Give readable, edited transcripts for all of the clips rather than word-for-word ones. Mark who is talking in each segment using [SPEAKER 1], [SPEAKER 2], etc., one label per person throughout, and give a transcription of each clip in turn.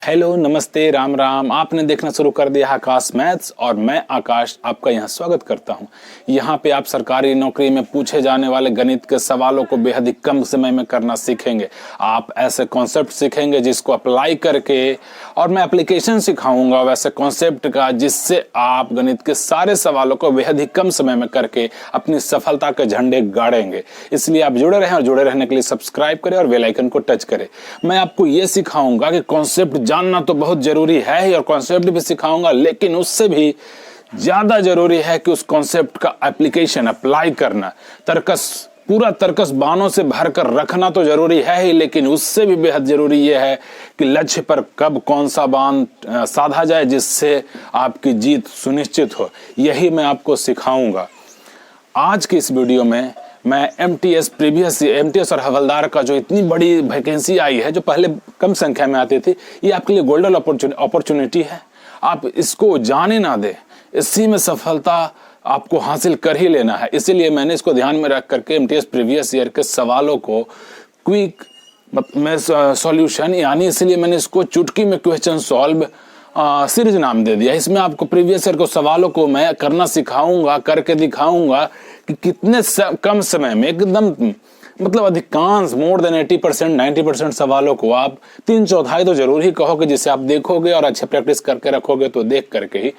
[SPEAKER 1] Hello, नमस्ते, राम राम। आपने देखना शुरू कर दिया आकाश मैथ्स और मैं आकाश आपका यहाँ स्वागत करता हूँ। यहाँ पे आप सरकारी नौकरी में पूछे जाने वाले गणित के सवालों को बेहद ही कम समय में करना सीखेंगे। आप ऐसे कॉन्सेप्ट सीखेंगे जिसको अप्लाई करके, और मैं एप्लीकेशन सिखाऊंगा वैसे कॉन्सेप्ट का जिससे आप गणित के सारे सवालों को बेहद ही कम समय में करके अपनी सफलता के झंडे गाड़ेंगे। इसलिए आप जुड़े रहें और जुड़े रहने के लिए सब्सक्राइब करें और बेल आइकन को टच करें। मैं आपको ये सिखाऊंगा कि कॉन्सेप्ट जानना तो बहुत जरूरी है ही, और कॉन्सेप्ट भी सिखाऊंगा, लेकिन उससे भी ज्यादा जरूरी है कि उस कॉन्सेप्ट का एप्लीकेशन अप्लाई करना। पूरा तर्कस बानों से भरकर रखना तो जरूरी है ही, लेकिन उससे भी बेहद जरूरी यह है कि लक्ष्य पर कब कौन सा बाण साधा जाए जिससे आपकी जीत सुनिश्चित हो। यही मैं आपको सिखाऊंगा। आज की इस वीडियो में मैं एमटीएस और हवलदार का जो इतनी बड़ी वैकेंसी आई है, जो पहले कम संख्या में आती थी, ये आपके लिए गोल्डन अपॉर्चुनिटी है। आप इसको जाने ना दें, इसी में सफलता आपको हासिल कर ही लेना है। इसीलिए मैंने इसको ध्यान में रख करके एमटीएस प्रीवियस ईयर के सवालों को क्विक में सॉल्यूशन, यानी इसलिए मैंने इसको चुटकी में क्वेश्चन सॉल्व सीरीज नाम दे दिया। इसमें आपको प्रीवियस ईयर को सवालों को मैं करना सिखाऊंगा, करके दिखाऊंगा कि कितने कम समय में एकदम मतलब अधिकांश मोर देन 80% 90% सवालों को आप 3/4 तो जरूर ही कहोगे, जिसे आप देखोगे और अच्छे प्रैक्टिस करके रखोगे तो देख करके ही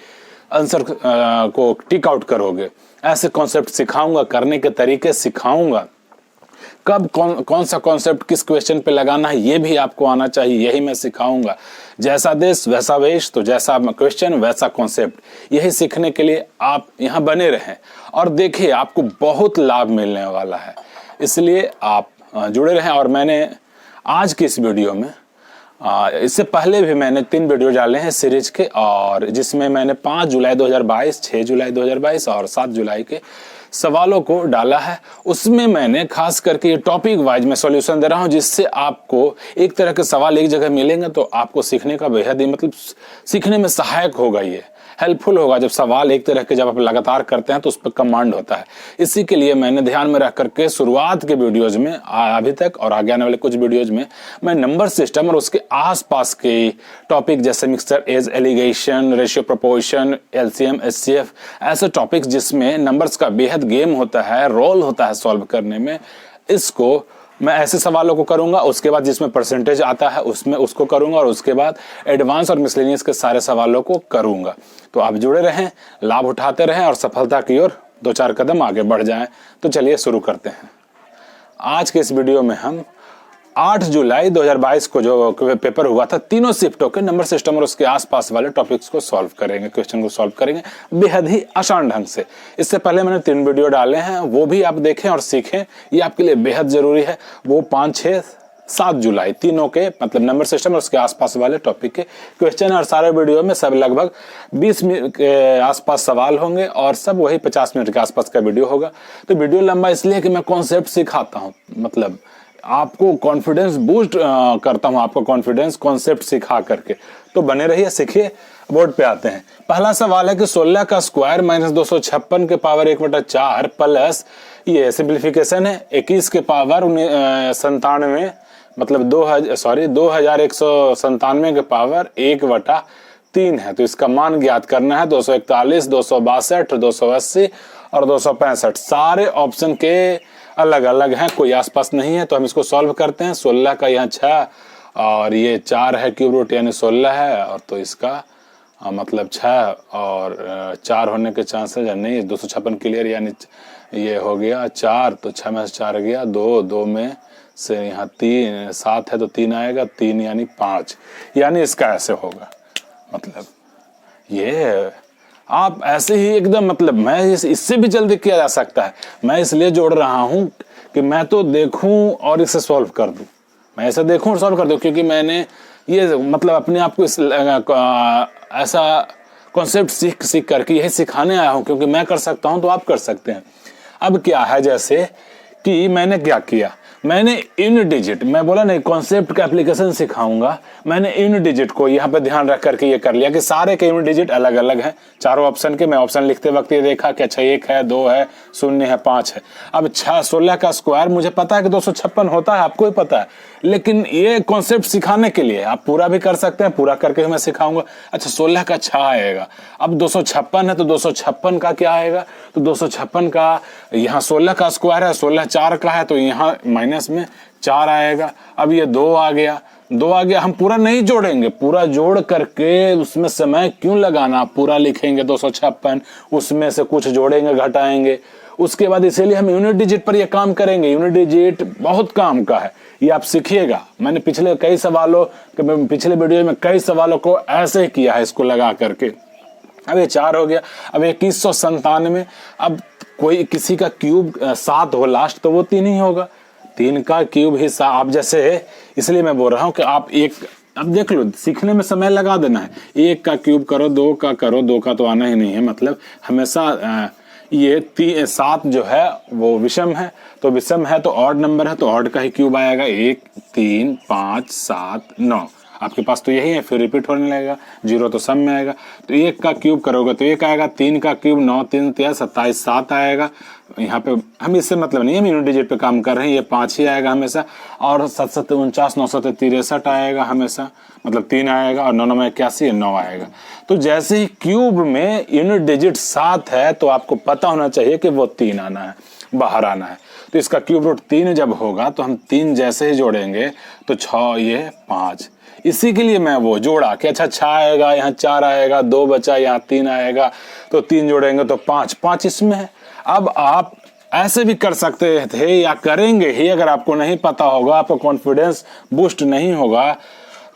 [SPEAKER 1] आंसर को टिक आउट करोगे। ऐसे कॉन्सेप्ट सिखाऊंगा, करने के तरीके सिखाऊंगा, कब कौन सा कॉन्सेप्ट किस क्वेश्चन पे लगाना है ये भी आपको आना चाहिए, यही मैं सिखाऊंगा। जैसा देश वैसा वेश, तो जैसा क्वेश्चन वैसा कॉन्सेप्ट, यही सीखने के लिए आप यहाँ बने रहें और देखिए आपको बहुत लाभ मिलने वाला है। इसलिए आप जुड़े रहें। और मैंने आज की इस वीडियो में इससे पहले भी मैंने 3 वीडियो डाले हैं सीरीज के, और जिसमें मैंने 5 जुलाई 2022, 6 जुलाई 2022 और 7 जुलाई के सवालों को डाला है। उसमें मैंने खास करके ये टॉपिक वाइज में सॉल्यूशन दे रहा हूं, जिससे आपको एक तरह के सवाल एक जगह मिलेंगे तो आपको सीखने का बेहद ही मतलब सीखने में सहायक होगा, ये हेल्पफुल होगा। जब सवाल एक तरह के जब आप लगातार करते हैं तो उस पर कमांड होता है। इसी के लिए मैंने ध्यान में रख करके शुरुआत के वीडियोज में अभी तक और आगे आने वाले कुछ वीडियोज में मैं नंबर सिस्टम और उसके आसपास के टॉपिक जैसे mixture age, alligation, ratio proportion, LCM, HCF, ऐसे टॉपिक्स जिसमें नंबर्स का बेहद गेम होता है, रोल होता है सॉल्व करने में, इसको मैं ऐसे सवालों को करूंगा। उसके बाद जिसमें परसेंटेज आता है उसमें उसको करूंगा, और उसके बाद एडवांस और मिसलेनियस के सारे सवालों को करूंगा। तो आप जुड़े रहें, लाभ उठाते रहें और सफलता की ओर 2-4 कदम आगे बढ़ जाएं। तो चलिए शुरू करते हैं। आज के इस वीडियो में हम 8 जुलाई 2022 को जो पेपर हुआ था, तीनों शिफ्टों के नंबर सिस्टम और उसके आसपास वाले टॉपिक्स को सॉल्व करेंगे, क्वेश्चन को सॉल्व करेंगे बेहद ही आसान ढंग से। इससे पहले मैंने 3 वीडियो डाले हैं, वो भी आप देखें और सीखें, ये आपके लिए बेहद जरूरी है। वो 5, 6, 7 जुलाई तीनों के मतलब नंबर सिस्टम और उसके आसपास वाले टॉपिक के क्वेश्चन, और सारे वीडियो में सब लगभग 20 मिनट के आसपास सवाल होंगे और सब वही 50 मिनट के आसपास का वीडियो होगा। तो वीडियो लंबा इसलिए कि मैं कॉन्सेप्ट सिखाता हूँ, मतलब आपको कॉन्फिडेंस बूस्ट करता हूं, आपको कॉन्फिडेंस कॉन्सेप्ट सिखा करके। तो बने रहिए, सीखिए। बोर्ड पे आते हैं। पहला सवाल है कि 16 का स्क्वायर माइनस 256 के पावर 1/4 प्लस, ये सिंप्लीफिकेशन है, 21 के पावर 97 मतलब 2197 के पावर 1/3 है। तो इसका मान ज्ञात करना है। 241, 262, 280 और 265 सारे ऑप्शन के अलग अलग हैं, कोई आसपास नहीं है। तो हम इसको सॉल्व करते हैं। 16 का यहाँ 6 और ये 4 है, क्यूब रूट यानी 16 है, और तो इसका मतलब 6 और 4 होने के चांसेस है नहीं। 256 क्लियर, यानी ये हो गया 4, तो 6 में से 4 गया 2 में से यहाँ 3, 7 है तो 3 आएगा, 3 यानी 5, यानी इसका ऐसे होगा। मतलब ये आप ऐसे ही एकदम मतलब मैं इससे भी जल्दी किया जा सकता है। मैं इसलिए जोड़ रहा हूं कि मैं तो देखूं और इसे सॉल्व कर दूं, मैं ऐसे देखूं और सॉल्व कर दूं, क्योंकि मैंने ये मतलब अपने आप को ऐसा कॉन्सेप्ट सीख करके यही सिखाने आया हूं, क्योंकि मैं कर सकता हूं तो आप कर सकते हैं। अब क्या है, जैसे कि मैंने क्या किया, मैंने इन डिजिट, मैं बोला नहीं कॉन्सेप्ट का एप्लीकेशन सिखाऊंगा, मैंने इन डिजिट को यहाँ पे ध्यान रख करके ये कर लिया कि सारे के इन डिजिट अलग अलग हैं चारों ऑप्शन के। मैं ऑप्शन लिखते वक्त ये देखा कि अच्छा 1 है, 2 है, 0 है, 5 है। अब 16 का स्क्वायर मुझे पता है कि 256 होता है, आपको ही पता है, लेकिन ये कॉन्सेप्ट सिखाने के लिए आप पूरा भी कर सकते हैं, पूरा करके मैं सिखाऊंगा। अच्छा 16 का 6 आएगा, अब 256 है तो 256 का क्या आएगा, तो 256 का यहाँ 16 का स्क्वायर है, 16 4 का है तो यहाँ माइनस में 4 आएगा। अब ये 2 आ गया, 2 आ गया, हम पूरा नहीं जोड़ेंगे, पूरा जोड़ करके उसमें समय क्यों लगाना, पूरा लिखेंगे 256, उसमें से कुछ जोड़ेंगे घटाएंगे, उसके बाद इसीलिए हम यूनिट डिजिट पर ये काम करेंगे। यूनिट डिजिट बहुत काम का है, ये आप सीखिएगा। मैंने पिछले पिछले वीडियो में कई सवालों को ऐसे ही किया है इसको लगा करके। अब ये 4 हो गया, अब 2197, अब कोई किसी का क्यूब 7 हो लास्ट तो वो 3 ही होगा, 3 का क्यूब हिस्सा आप जैसे है, इसलिए मैं बोल रहा हूँ कि आप अब देख लो, सीखने में समय लगा देना है। 1 का क्यूब करो, 2 का करो, 2 का तो आना ही नहीं है, मतलब हमेशा ये 7 जो है वो विषम है, तो विषम है तो ऑड नंबर है तो ऑड का ही क्यूब आएगा, 1 3 5 7 9 आपके पास तो यही है, फिर रिपीट होने लगेगा, 0 तो सम में आएगा। तो 1 का क्यूब करोगे तो 1 आएगा, 3 का क्यूब 9 3 13 27 7 आएगा। यहाँ पे हम इससे मतलब नहीं, हम यूनिट डिजिट पे काम कर रहे हैं, ये 5 ही आएगा हमेशा, और 7 7 49 9 7 63 आएगा हमेशा, मतलब 3 आएगा, और 9 9 81 9 आएगा। तो जैसे ही क्यूब में यूनिट डिजिट 7 है तो आपको पता होना चाहिए कि वो 3 आना है, बाहर आना है। तो इसका क्यूब रूट 3 जब होगा तो हम 3 जैसे ही जोड़ेंगे तो 6 ये 5, इसी के लिए मैं वो जोड़ा कि अच्छा 6 आएगा, यहाँ 4 आएगा, 2 बचा, यहाँ 3 आएगा, तो 3 जोड़ेंगे तो 5 5 इसमें है। अब आप ऐसे भी कर सकते थे या करेंगे ही, अगर आपको नहीं पता होगा, आपको कॉन्फिडेंस बूस्ट नहीं होगा,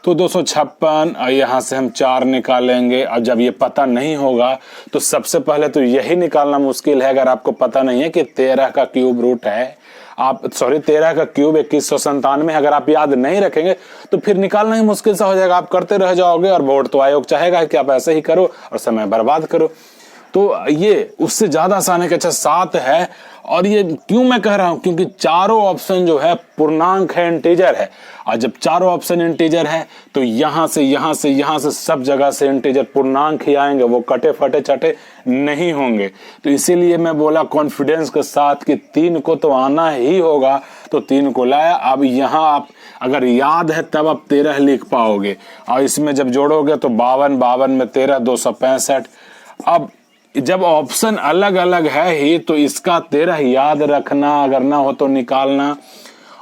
[SPEAKER 1] तो 256 और यहाँ से हम 4 निकालेंगे। और जब ये पता नहीं होगा तो सबसे पहले तो यही निकालना मुश्किल है, अगर आपको पता नहीं है कि 13 का क्यूब रूट है, 13 का क्यूब 2197, अगर आप याद नहीं रखेंगे तो फिर निकालना ही मुश्किल सा हो जाएगा, आप करते रह जाओगे और बोर्ड तो आयोग चाहेगा कि आप ऐसे ही करो और समय बर्बाद करो। तो ये उससे ज्यादा आसान है कि अच्छा 7 है, और ये क्यों मैं कह रहा हूं, क्योंकि चारों ऑप्शन जो है पूर्णांक है, इंटीजर है, और जब चारों ऑप्शन इंटीजर है तो यहां से सब जगह से इंटीजर पूर्णांक ही आएंगे, वो कटे फटे चटे नहीं होंगे। तो इसीलिए मैं बोला कॉन्फिडेंस के साथ कि 3 को तो आना ही होगा, तो 3 को लाया। अब यहाँ आप अगर याद है तब आप 13 लिख पाओगे, और इसमें जब जोड़ोगे तो 52 में 13 265। अब जब ऑप्शन अलग अलग है ही तो इसका 13 याद रखना, अगर ना हो तो निकालना,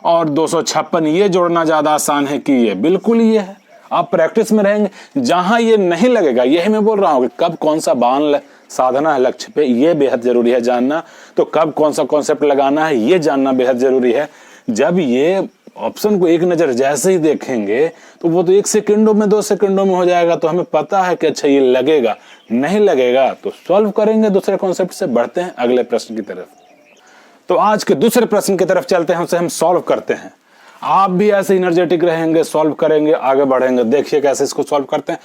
[SPEAKER 1] और 256 ये जोड़ना ज्यादा आसान है कि ये बिल्कुल ये है। आप प्रैक्टिस में रहेंगे, जहां ये नहीं लगेगा, यही मैं बोल रहा हूं कि कब कौन सा बाण साधना है लक्ष्य पे, ये बेहद जरूरी है जानना। तो कब कौन सा कॉन्सेप्ट लगाना है ये जानना बेहद जरूरी है। जब ये ऑप्शन को एक नजर जैसे ही देखेंगे तो वो तो 1 सेकंडों में 2 सेकंडों में हो जाएगा, तो हमें पता है कि अच्छा ये लगेगा, नहीं लगेगा तो सॉल्व करेंगे दूसरे कॉन्सेप्ट से। बढ़ते हैं अगले प्रश्न की तरफ। तो आज के दूसरे प्रश्न की तरफ चलते हैं, उसे हम सॉल्व करते हैं। आप भी ऐसे एनर्जेटिक रहेंगे, सॉल्व करेंगे, आगे बढ़ेंगे। देखिए कैसे इसको सॉल्व करते हैं।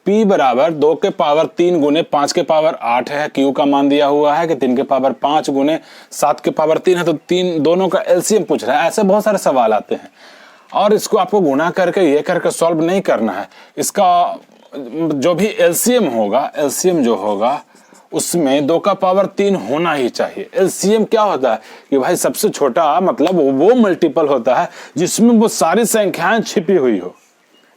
[SPEAKER 1] P बराबर 2 के पावर 3 गुने 5 के पावर 8 है, Q का मान दिया हुआ है कि 3 के पावर 5 गुने 7 के पावर 3 है, तो 3 दोनों का एलसीएम पूछ रहा है। ऐसे बहुत सारे सवाल आते हैं, और इसको आपको गुणा करके ये करके सॉल्व नहीं करना है। इसका जो भी एलसीएम होगा, एलसीएम जो होगा उसमें 2 का पावर 3 होना ही चाहिए। एलसीएम क्या होता है कि भाई सबसे छोटा मतलब वो मल्टीपल होता है जिसमें वो सारी संख्याएं छिपी हुई हो।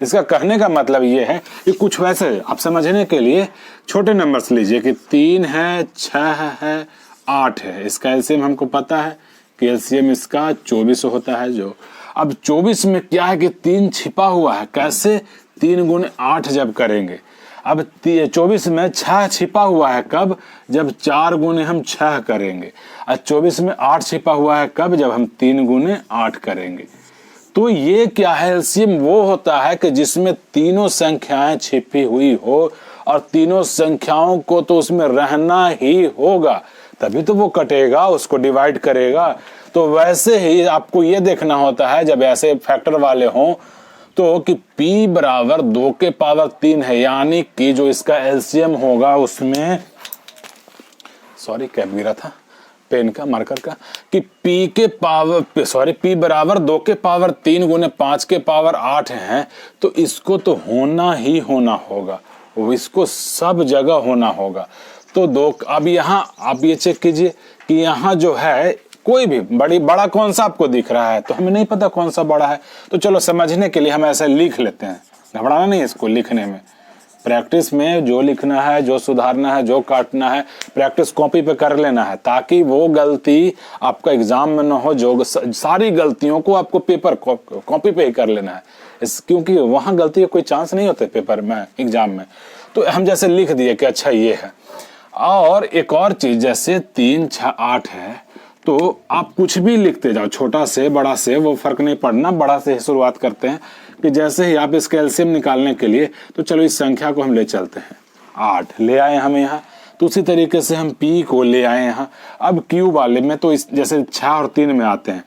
[SPEAKER 1] इसका कहने का मतलब ये है कि कुछ वैसे आप समझने के लिए छोटे नंबर्स लीजिए कि 3 है, 6 है, 8 है। इसका एलसीएम हमको पता है कि एलसीएम इसका 24 होता है। जो अब 24 में क्या है कि 3 छिपा हुआ है। कैसे? 3 गुने 8 जब करेंगे। अब 24 में 6 छिपा हुआ है। कब? जब 4 गुने हम 6 करेंगे। और 24 में 8 छिपा हुआ है। कब? जब हम 3 गुने 8 करेंगे। तो ये क्या है? एलसीएम वो होता है कि जिसमें तीनों संख्याएं छिपी हुई हो, और तीनों संख्याओं को तो उसमें रहना ही होगा, तभी तो वो कटेगा, उसको डिवाइड करेगा। तो वैसे ही आपको ये देखना होता है जब ऐसे फैक्टर वाले हों तो कि P बराबर 2 के पावर 3 है, यानी कि जो इसका एलसीएम होगा उसमें, सॉरी कैप गिरा था, पेन का मार्कर का, कि p बराबर 2 के पावर 3 गुने 5 के पावर 8 है, तो इसको तो होना ही होना होगा, इसको सब जगह होना होगा। तो अब यहाँ आप ये चेक कीजिए कि यहाँ जो है कोई भी बड़ा कौन सा आपको दिख रहा है, तो हमें नहीं पता कौन सा बड़ा है, तो चलो समझने के लिए हम ऐसे लिख लेते हैं, घबराना नहीं इसको लिखने में। प्रैक्टिस में जो लिखना है, जो सुधारना है, जो काटना है, प्रैक्टिस कॉपी पे कर लेना है, ताकि वो गलती आपका एग्जाम में ना हो। जो सारी गलतियों को आपको पेपर कॉपी पे ही कर लेना है, क्योंकि वहां गलती का कोई चांस नहीं होते पेपर में, एग्जाम में। तो हम जैसे लिख दिए कि अच्छा ये है। और एक और चीज, जैसे 3 6 8 है, तो आप कुछ भी लिखते जाओ, छोटा से बड़ा से वो फर्क नहीं पड़ना, बड़ा से ही शुरुआत करते हैं। कि जैसे ही आप इसका एलसीएम निकालने के लिए, तो चलो इस संख्या को हम ले चलते हैं, 8 ले आए हम यहाँ, तो उसी तरीके से हम p को ले आए यहाँ। अब q वाले में तो इस जैसे 6 और 3 में आते हैं,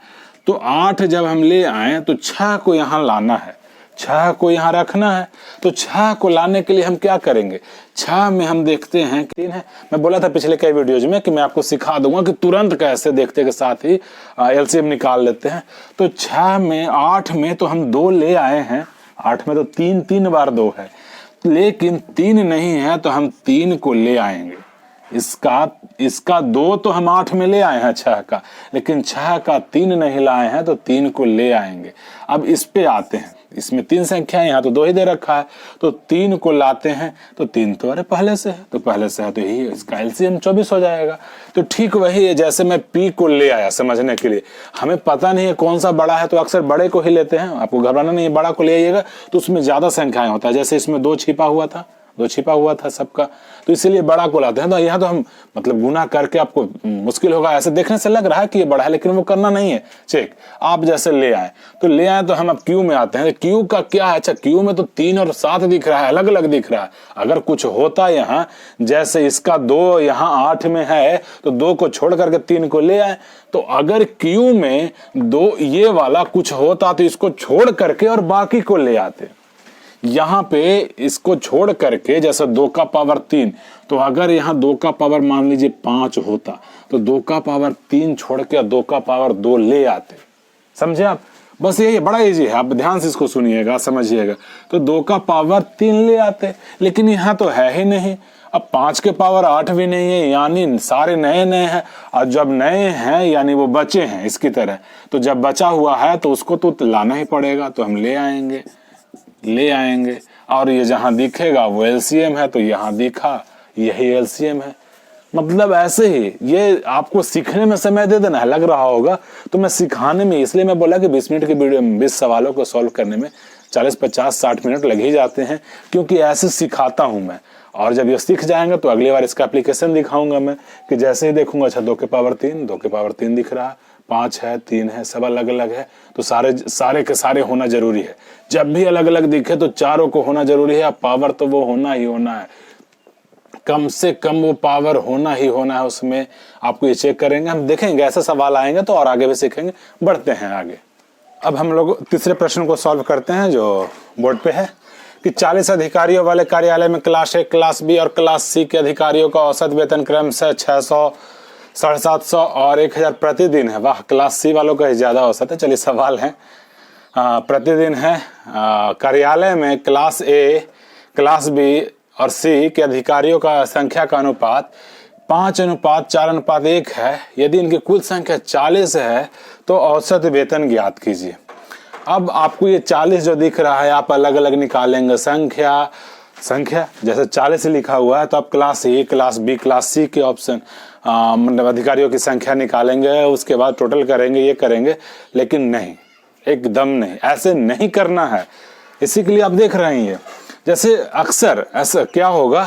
[SPEAKER 1] तो 8 जब हम ले आए तो 6 को यहाँ लाना है, 6 को यहाँ रखना है। तो 6 को लाने के लिए हम क्या करेंगे, 6 में हम देखते हैं 3 है। मैं बोला था पिछले कई वीडियोज में कि मैं आपको सिखा दूंगा कि तुरंत कैसे देखते के साथ ही एलसीएम निकाल लेते हैं। तो 8 में तो हम 2 ले आए हैं, 8 में तो 3 बार 2 है, लेकिन 3 नहीं है, तो हम 3 को ले आएंगे। इसका 2 तो हम 8 में ले आए हैं 6 का, लेकिन 6 का 3 नहीं लाए हैं, तो 3 को ले आएंगे। अब इस पे आते हैं, इसमें 3 संख्या है, यहाँ तो 2 ही दे रखा है, तो 3 को लाते हैं, तो 3 तो अरे पहले से है, तो पहले से है, तो यही इसका एलसीएम 24 हो जाएगा। तो ठीक वही है, जैसे मैं p को ले आया समझने के लिए, हमें पता नहीं है कौन सा बड़ा है, तो अक्सर बड़े को ही लेते हैं, आपको घबराना नहीं है, बड़ा को ले आइएगा तो उसमें ज्यादा संख्याएं होता है। जैसे इसमें 2 छिपा हुआ था सबका, तो इसीलिए बड़ा को लाते हैं। तो यहाँ तो हम मतलब गुना करके आपको मुश्किल होगा, ऐसे देखने से लग रहा है कि ये बड़ा है, लेकिन वो करना नहीं है। चेक आप जैसे ले आए, तो हम अब क्यू में आते हैं। क्यू का क्या है, अच्छा क्यू में तो 3 और 7 दिख रहा है, अलग अलग दिख रहा है। अगर कुछ होता यहाँ, जैसे इसका 2 यहाँ 8 में है, तो 2 को छोड़ करके 3 को ले आए। तो अगर क्यू में 2 ये वाला कुछ होता, तो इसको छोड़ करके और बाकी को ले आते। यहाँ पे इसको छोड़ करके जैसे 2 का पावर 3, तो अगर यहाँ 2 का पावर मान लीजिए 5 होता, तो 2 का पावर 3 छोड़ के 2 का पावर 2 ले आते। समझे आप? बस यही बड़ा इजी है, आप ध्यान से इसको सुनिएगा, समझिएगा। तो 2 का पावर 3 ले आते, लेकिन यहाँ तो है ही नहीं। अब 5 के पावर 8 भी नहीं है, यानी सारे नए हैं। और जब नए हैं यानी वो बचे हैं इसकी तरह, तो जब बचा हुआ है तो उसको तो लाना ही पड़ेगा, तो हम ले आएंगे। और ये जहां दिखेगा वो एलसीएम है, तो यहाँ दिखा यही एलसीएम है। मतलब ऐसे ही ये आपको सीखने में समय दे देना है, लग रहा होगा, तो मैं सिखाने में, इसलिए मैं बोला कि 20 मिनट की वीडियो में 20 सवालों को सॉल्व करने में 40 50 60 मिनट लग ही जाते हैं, क्योंकि ऐसे सिखाता हूं मैं। और जब ये सीख जाएंगे तो अगली बार इसका एप्लीकेशन दिखाऊंगा मैं, कि जैसे ही देखूंगा अच्छा 2 के पावर 3 दिख रहा है, 5 है, 3 है, सब अलग अलग है, तो सारे के सारे होना जरूरी है। जब भी अलग अलग दिखे तो चारों को होना जरूरी है। पावर तो वो होना ही होना है, कम से कम वो पावर होना ही होना है उसमें। आपको ये चेक करेंगे, हम देखेंगे ऐसे सवाल आएंगे तो और आगे भी सीखेंगे। बढ़ते हैं आगे। अब हम लोग तीसरे प्रश्न को सॉल्व करते हैं, जो बोर्ड पे है कि 40 अधिकारियों वाले कार्यालय में क्लास ए, क्लास बी और क्लास सी के अधिकारियों का औसत वेतन क्रम से 600, 750 और 1000 प्रतिदिन है। वाह, क्लास सी वालों का ज्यादा औसत है। चलिए सवाल है, प्रतिदिन है। कार्यालय में क्लास ए, क्लास बी और सी के अधिकारियों का संख्या का अनुपात 5:4:1 है। यदि इनकी कुल संख्या 40 है तो औसत वेतन ज्ञात कीजिए। अब आपको ये 40 जो दिख रहा है, आप अलग अलग निकालेंगे संख्या जैसे 40 लिखा हुआ है, तो आप class A, class B, class C के ऑप्शन मतलब अधिकारियों की संख्या निकालेंगे, उसके बाद टोटल करेंगे, ये करेंगे। लेकिन नहीं, एकदम नहीं, ऐसे नहीं करना है। इसी के लिए आप देख रहे हैं, जैसे अक्सर ऐसा क्या होगा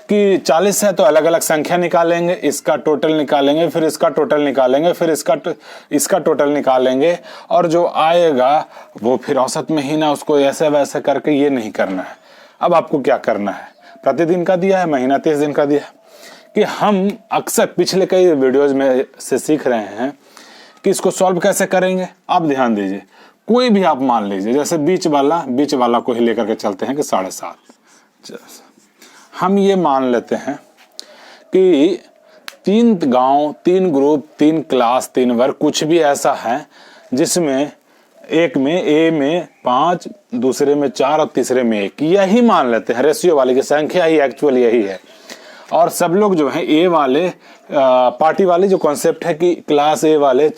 [SPEAKER 1] कि 40 है तो अलग अलग संख्या निकालेंगे, इसका टोटल निकालेंगे, फिर इसका टोटल निकालेंगे, फिर इसका टोटल निकालेंगे, और जो आएगा वो फिर औसत में ही ना उसको ऐसे वैसे करके, ये नहीं करना है। अब आपको क्या करना है, प्रतिदिन का दिया है, महीना 30 दिन का दिया है, कि हम अक्सर पिछले कई वीडियोज में से सीख रहे हैं कि इसको सॉल्व कैसे करेंगे। आप ध्यान दीजिए, कोई भी आप मान लीजिए, जैसे बीच वाला को ही लेकर के चलते हैं कि 7.5। हम ये मान लेते हैं कि 3 गांव, 3 ग्रुप, 3 क्लास, 3 वर्ग, कुछ भी ऐसा है जिसमें एक में ए में 5, दूसरे में 4 और तीसरे में 1, यही मान लेते हैं। रेशियो वाले की संख्या ही एक्चुअल यही है। और सब लोग जो है ए वाले पार्टी वाले जो कॉन्सेप्ट है कि क्लास ए वाले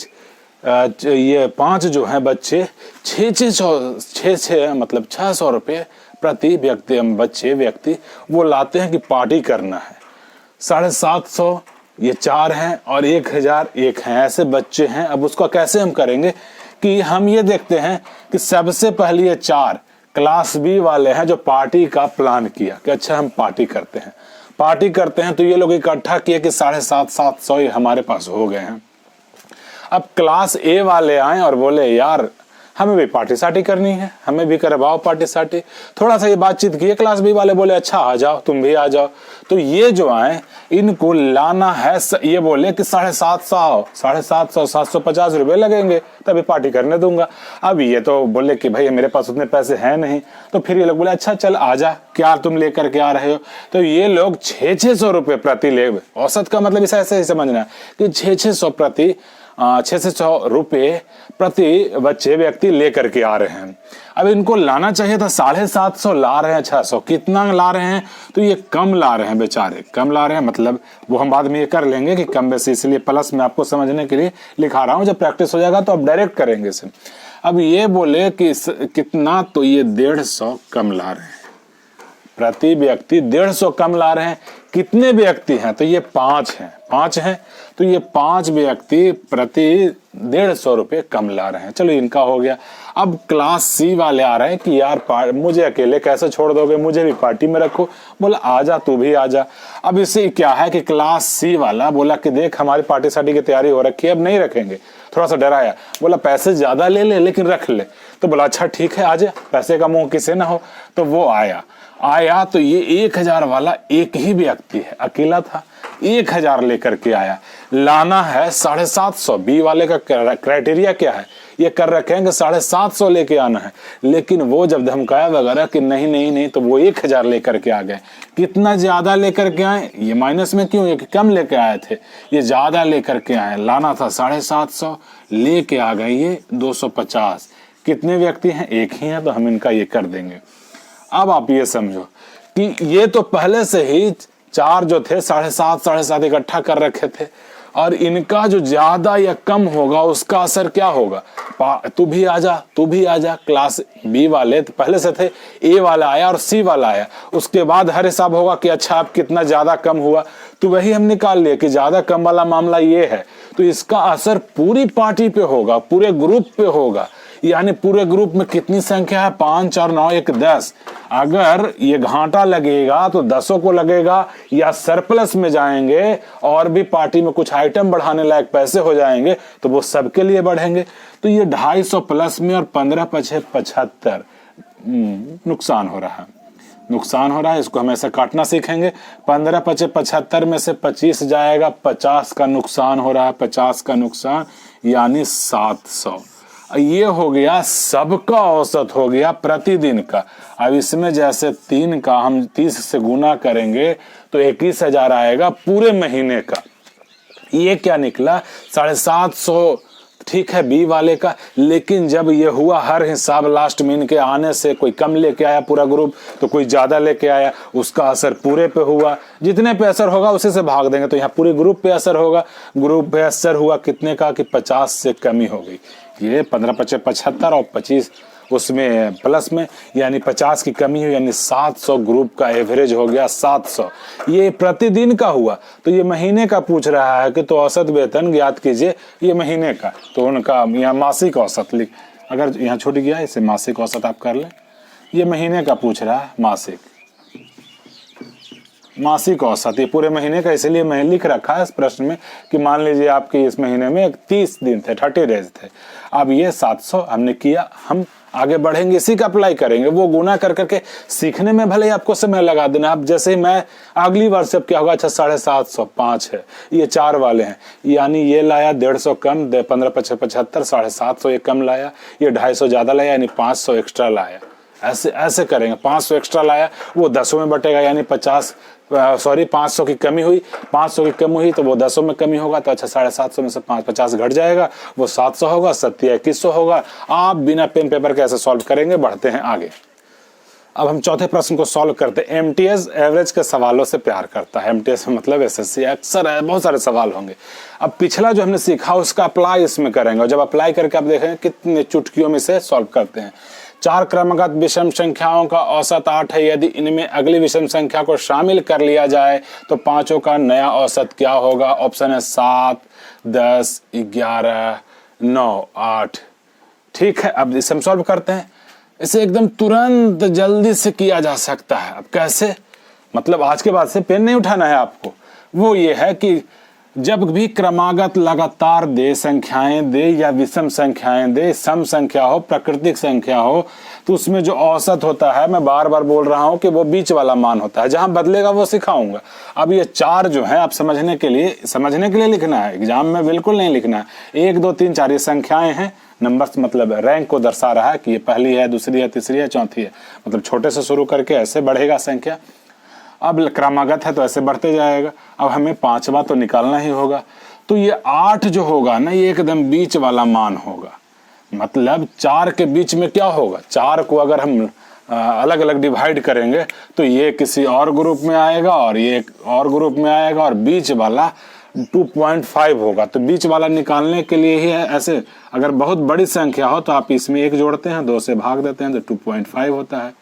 [SPEAKER 1] ये 5 जो है बच्चे 600 मतलब 600 रुपये प्रति व्यक्ति, बच्चे व्यक्ति वो लाते हैं कि पार्टी करना है। 750 ये 4 हैं और 1000 1 हैं, ऐसे बच्चे हैं। अब उसका कैसे हम करेंगे कि हम ये देखते हैं कि सबसे पहले ये 4 क्लास बी वाले हैं जो पार्टी का प्लान किया कि अच्छा हम पार्टी करते हैं। तो ये लोग इकट्ठा किए कि 750 ये हमारे पास हो गए हैं। अब क्लास ए वाले आए और बोले यार हमें भी पार्टी सार्टी करनी है, हमें भी करवाओ पार्टी सार्टी। थोड़ा सा ये बातचीत की, क्लास बी वाले बोले अच्छा आ जाओ, तुम भी आ जाओ। तो ये जो आए इनको लाना है, ये बोले कि 750 750 रुपये लगेंगे तभी पार्टी करने दूंगा। अब ये तो बोले कि भाई मेरे पास उतने पैसे हैं नहीं। तो फिर ये लोग बोले अच्छा चल आ जा, क्या तुम लेकर के आ रहे हो। तो ये लोग 600 रुपये प्रति ले, औसत का मतलब इसे ऐसे ही समझना है कि 600 रुपये प्रति बच्चे व्यक्ति लेकर के आ रहे हैं। अब इनको लाना चाहिए था 750, ला रहे हैं 600। कितना ला रहे हैं तो ये कम ला रहे हैं बेचारे, कम ला रहे हैं। मतलब वो हम बाद में ये कर लेंगे कि कम बेसी, इसलिए प्लस में आपको समझने के लिए लिखा रहा हूं। जब प्रैक्टिस हो जाएगा तो आप डायरेक्ट करेंगे इसे। अब ये बोले कि कितना, तो ये 150 कम ला रहे हैं प्रति व्यक्ति, 150 कम ला रहे हैं। कितने व्यक्ति हैं तो ये 5 हैं। तो ये 5 व्यक्ति प्रति 150 रुपये कम ला रहे हैं। चलो इनका हो गया। अब क्लास सी वाले आ रहे हैं कि यार मुझे अकेले कैसे छोड़ दोगे, मुझे भी पार्टी में रखो। बोला आजा, तू भी आजा। अब इससे क्या है कि क्लास सी वाला बोला कि देख हमारी पार्टी सार्टी की तैयारी हो रखी है, अब नहीं रखेंगे। थोड़ा सा डराया, बोला पैसे ज्यादा ले ले लेकिन रख ले। तो बोला अच्छा ठीक है आजा, पैसे का मुंह किसे ना हो। तो वो आया तो ये 1000 वाला एक ही व्यक्ति है, अकेला था, 1000 लेकर के आया। लाना है 750। बी वाले का क्राइटेरिया क्या है, ये कर रखेंगे 750 लेके आना है। लेकिन वो जब धमकाया वगैरह कि नहीं, तो वो 1000 लेकर के आ गए। कितना ज्यादा लेकर के आए, ये माइनस में क्यों, ये कम लेके आए थे, ये ज्यादा लेकर के आए। लाना था 750, लेके आ गए ये 250। कितने व्यक्ति हैं, एक ही है, तो हम इनका ये कर देंगे। अब आप ये समझो कि ये तो पहले से ही 4 जो थे 7.5 इकट्ठा कर रखे थे, और इनका जो ज्यादा या कम होगा उसका असर क्या होगा। तू भी आजा। क्लास बी वाले तो पहले से थे, ए वाला आया और सी वाला आया। उसके बाद हर हिसाब होगा कि अच्छा अब कितना ज्यादा कम हुआ, तो वही हम निकाल लिए कि ज्यादा कम वाला मामला ये है। तो इसका असर पूरी पार्टी पे होगा, पूरे ग्रुप पे होगा। यानी पूरे ग्रुप में कितनी संख्या है, 5 और 9 1 10। अगर ये घाटा लगेगा तो 10 को लगेगा, या सरप्लस में जाएंगे और भी पार्टी में कुछ आइटम बढ़ाने लायक पैसे हो जाएंगे तो वो सबके लिए बढ़ेंगे। तो ये 250 प्लस में और 15 पछे 75 नुकसान हो रहा है। इसको हम ऐसे काटना सीखेंगे। 15 पचे 75 में से 25 जाएगा, 50 का नुकसान हो रहा है, 50 का नुकसान यानी 700। ये हो गया सबका औसत हो गया प्रतिदिन का। अब इसमें जैसे 3 का हम 30 से गुना करेंगे तो 21,000 आएगा पूरे महीने का। ये क्या निकला 750, ठीक है बी वाले का। लेकिन जब ये हुआ हर हिसाब लास्ट में इनके आने से कोई कम लेके आया पूरा ग्रुप, तो कोई ज्यादा लेके आया, उसका असर पूरे पे हुआ। जितने पे असर होगा उसी से भाग देंगे, तो यहाँ पूरे ग्रुप पे असर होगा। ग्रुप पे असर हुआ कितने का कि 50 से कमी हो गई। ये 15 पचे 75 और 25 उसमें प्लस में, यानी 50 की कमी हुई, यानी 700 ग्रुप का एवरेज हो गया 700। ये प्रतिदिन का हुआ। तो ये महीने का पूछ रहा है कि तो औसत वेतन ज्ञात कीजिए, ये महीने का। तो उनका यहाँ मासिक औसत लिख, अगर यहाँ छूट गया इसे मासिक औसत आप कर लें। ये महीने का पूछ रहा है, मासिक औसत, ये पूरे महीने का, इसलिए मैं लिख रखा है इस प्रश्न में कि मान लीजिए आपके इस महीने में 30 दिन थे, 30 डेज थे। अब ये 700 हमने किया, हम आगे बढ़ेंगे, इसी का अप्लाई करेंगे। वो गुना कर करके सीखने में भले ही आपको समय लगा देना। अब जैसे ही मैं अगली बार से अब क्या होगा, अच्छा 750 5 है, ये 4 वाले हैं, यानी ये लाया 150 कम, 15 पचे 75, 750 ये कम लाया, ये 250 ज्यादा लाया, यानी 500 एक्स्ट्रा लाया। ऐसे ऐसे करेंगे। 500 एक्स्ट्रा लाया, वो 10 में बटेगा, यानी 500 की कमी हुई, 500 की कमी हुई तो वो 10 में कमी होगा, तो अच्छा 750 में से 50 घट जाएगा, वो 700 होगा, 2100 होगा। आप बिना पेन पेपर के ऐसे सॉल्व करेंगे। बढ़ते हैं आगे। अब हम चौथे प्रश्न को सॉल्व करते हैं। एमटीएस एवरेज के सवालों से प्यार करता है। एमटीएस मतलब एसएससी, अक्सर बहुत सारे सवाल होंगे। अब पिछला जो हमने सीखा उसका अप्लाई इसमें करेंगे, और जब अप्लाई करके आप देखेंगे कितने चुटकियों में से सॉल्व करते हैं। 4 क्रमागत विषम संख्याओं का औसत 8 है। यदि इनमें अगली विषम संख्या को शामिल कर लिया जाए तो पांचों का नया औसत क्या होगा? ऑप्शन है 7, 10, 11, 9, 8। ठीक है, अब इसे हम सॉल्व करते हैं। इसे एकदम तुरंत जल्दी से किया जा सकता है। अब कैसे? मतलब आज के बाद से पेन नहीं उठाना है आपको। वो ये है कि जब भी क्रमागत लगातार दे, संख्याएं दे या विषम संख्याएं दे, सम संख्या हो, प्राकृतिक संख्या हो, तो उसमें जो औसत होता है, मैं बार बार बोल रहा हूं कि वो बीच वाला मान होता है। जहां बदलेगा वो सिखाऊंगा। अब ये 4 जो है आप समझने के लिए लिखना है, एग्जाम में बिल्कुल नहीं लिखना है। 1, 2, 3, 4 ये संख्याएं हैं। नंबर्स मतलब रैंक को दर्शा रहा है कि ये पहली है, दूसरी है, तीसरी है, चौथी है। मतलब छोटे से शुरू करके ऐसे बढ़ेगा संख्या। अब क्रमागत है तो ऐसे बढ़ते जाएगा। अब हमें 5वां तो निकालना ही होगा। तो ये 8 जो होगा ना, ये एकदम बीच वाला मान होगा। मतलब 4 के बीच में क्या होगा? 4 को अगर हम अलग अलग डिवाइड करेंगे तो ये किसी और ग्रुप में आएगा और ये एक और ग्रुप में आएगा, और बीच वाला 2.5 होगा। तो बीच वाला निकालने के लिए ही है ऐसे। अगर बहुत बड़ी संख्या हो तो आप इसमें 1 जोड़ते हैं, 2 से भाग देते हैं तो 2.5 होता है।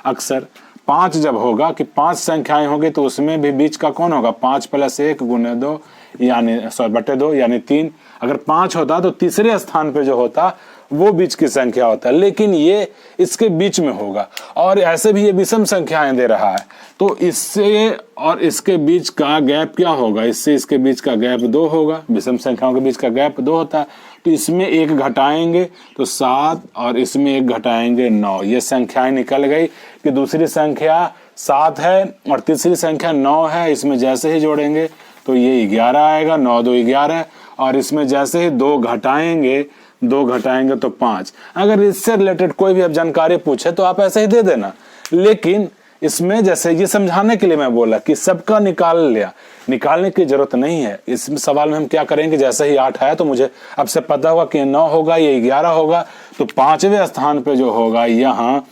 [SPEAKER 1] अक्सर 5 जब होगा कि 5 संख्याएं होगी तो उसमें भी बीच का कौन होगा? 5 + 1 × 2 यानी बटे 2 यानी 3। अगर 5 होता तो तीसरे स्थान पे जो होता वो बीच की संख्या होता है, लेकिन ये इसके बीच में होगा। और ऐसे भी ये विषम संख्याएं दे रहा है, तो इससे और इसके बीच का गैप क्या होगा? इससे इसके बीच का गैप 2 होगा। विषम संख्याओं के बीच का गैप 2 होता है। तो इसमें 1 घटाएंगे तो 7, और इसमें 1 घटाएंगे 9। ये संख्याएं निकल गई कि दूसरी संख्या 7 है और तीसरी संख्या 9 है। इसमें जैसे ही जोड़ेंगे तो ये 11 आएगा, 9, 2, 11। और इसमें जैसे ही 2 घटाएंगे तो 5। अगर इससे रिलेटेड कोई भी अब जानकारी पूछे तो आप ऐसे ही दे देना। लेकिन इसमें जैसे ये समझाने के लिए मैं बोला कि सबका निकालने की जरूरत नहीं है। इस सवाल में हम क्या करेंगे, जैसे ही 8 आया तो मुझे अब से पता होगा कि 9 होगा, ये 11 होगा, तो 5वें स्थान पे जो होगा यहाँ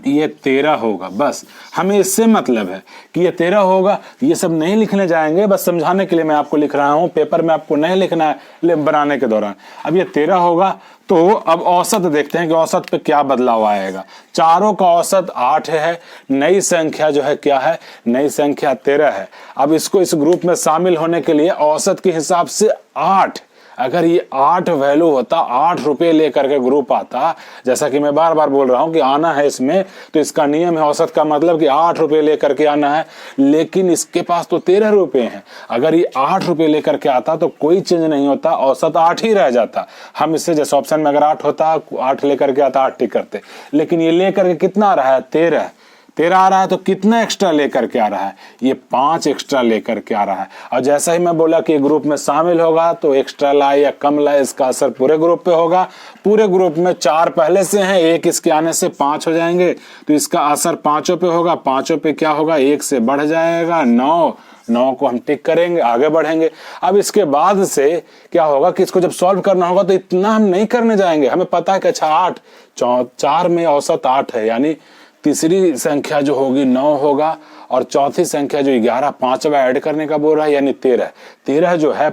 [SPEAKER 1] ये 13 होगा। बस हमें इससे मतलब है कि ये 13 होगा। ये सब नहीं लिखने जाएंगे, बस समझाने के लिए मैं आपको लिख रहा हूं। पेपर में आपको नहीं लिखना है बनाने के दौरान। अब ये 13 होगा। तो अब औसत देखते हैं कि औसत पे क्या बदलाव आएगा। चारों का औसत 8 है। नई संख्या जो है क्या है? नई संख्या 13 है। अब इसको इस ग्रुप में शामिल होने के लिए औसत के हिसाब से 8, अगर ये 8 वैल्यू होता, 8 रुपए लेकर के ग्रुप आता, जैसा कि मैं बार बार बोल रहा हूं कि आना है इसमें, तो इसका नियम है औसत का मतलब कि 8 रुपए लेकर के आना है। लेकिन इसके पास तो 13 रुपए हैं। अगर ये 8 रुपए लेकर के आता तो कोई चेंज नहीं होता, औसत 8 ही रह जाता। हम इससे जैसे ऑप्शन में अगर 8 होता, 8 लेकर के आता, 8 टिक करते। लेकिन ये लेकर के कितना आ रहा है? 13 आ रहा है। तो कितना एक्स्ट्रा लेकर के आ रहा है? ये 5 एक्स्ट्रा लेकर के आ रहा है। और जैसा ही मैं बोला कि ग्रुप में शामिल होगा तो एक्स्ट्रा लाए या कम लाए, इसका असर पूरे ग्रुप पे होगा। पूरे ग्रुप में 4 पहले से हैं, 1 इसके आने से 5 हो जाएंगे, तो इसका असर 5 पे होगा। 5 पे क्या होगा? 1 से बढ़ जाएगा 9 को हम टिक करेंगे, आगे बढ़ेंगे। अब इसके बाद से क्या होगा कि इसको जब सॉल्व करना होगा तो इतना हम नहीं करने जाएंगे। हमें पता है कि अच्छा 8, 4 में औसत 8 है, यानी तीसरी संख्या जो होगी 9 होगा, और चौथी संख्या जो 11, 5वां ऐड करने का बोल रहा है, यानी 13 जो है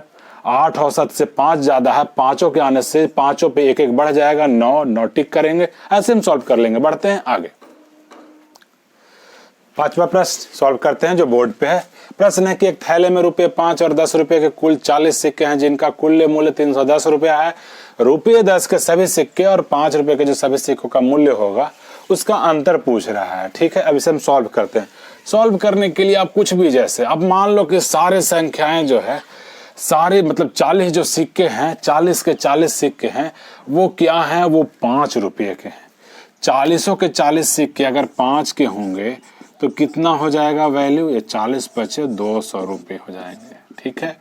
[SPEAKER 1] 8 औसत से 5 ज्यादा है। 5 के आने से 5 पे 1 बढ़ जाएगा, 9 टिक करेंगे। ऐसे हम सॉल्व कर लेंगे। बढ़ते हैं आगे। 5वां प्रश्न सॉल्व करते हैं जो बोर्ड पे है। प्रश्न है कि एक थैले में रुपए 5 और 10 रुपए के कुल 40 सिक्के हैं, जिनका कुल मूल्य 310 रुपया है। रुपये 10 के सभी सिक्के और 5 रुपए के जो सभी सिक्कों का मूल्य होगा उसका अंतर पूछ रहा है। ठीक है, अब इसे हम सॉल्व करते हैं। सॉल्व करने के लिए आप कुछ भी, जैसे अब मान लो कि सारे संख्याएं जो है, सारे मतलब 40 जो सिक्के हैं, 40 के 40 सिक्के हैं, वो क्या हैं? वो 5 रुपये के हैं। 40 के 40 सिक्के अगर 5 के होंगे तो कितना हो जाएगा वैल्यू? ये 40 × 5 200 रुपये हो जाएंगे। ठीक है,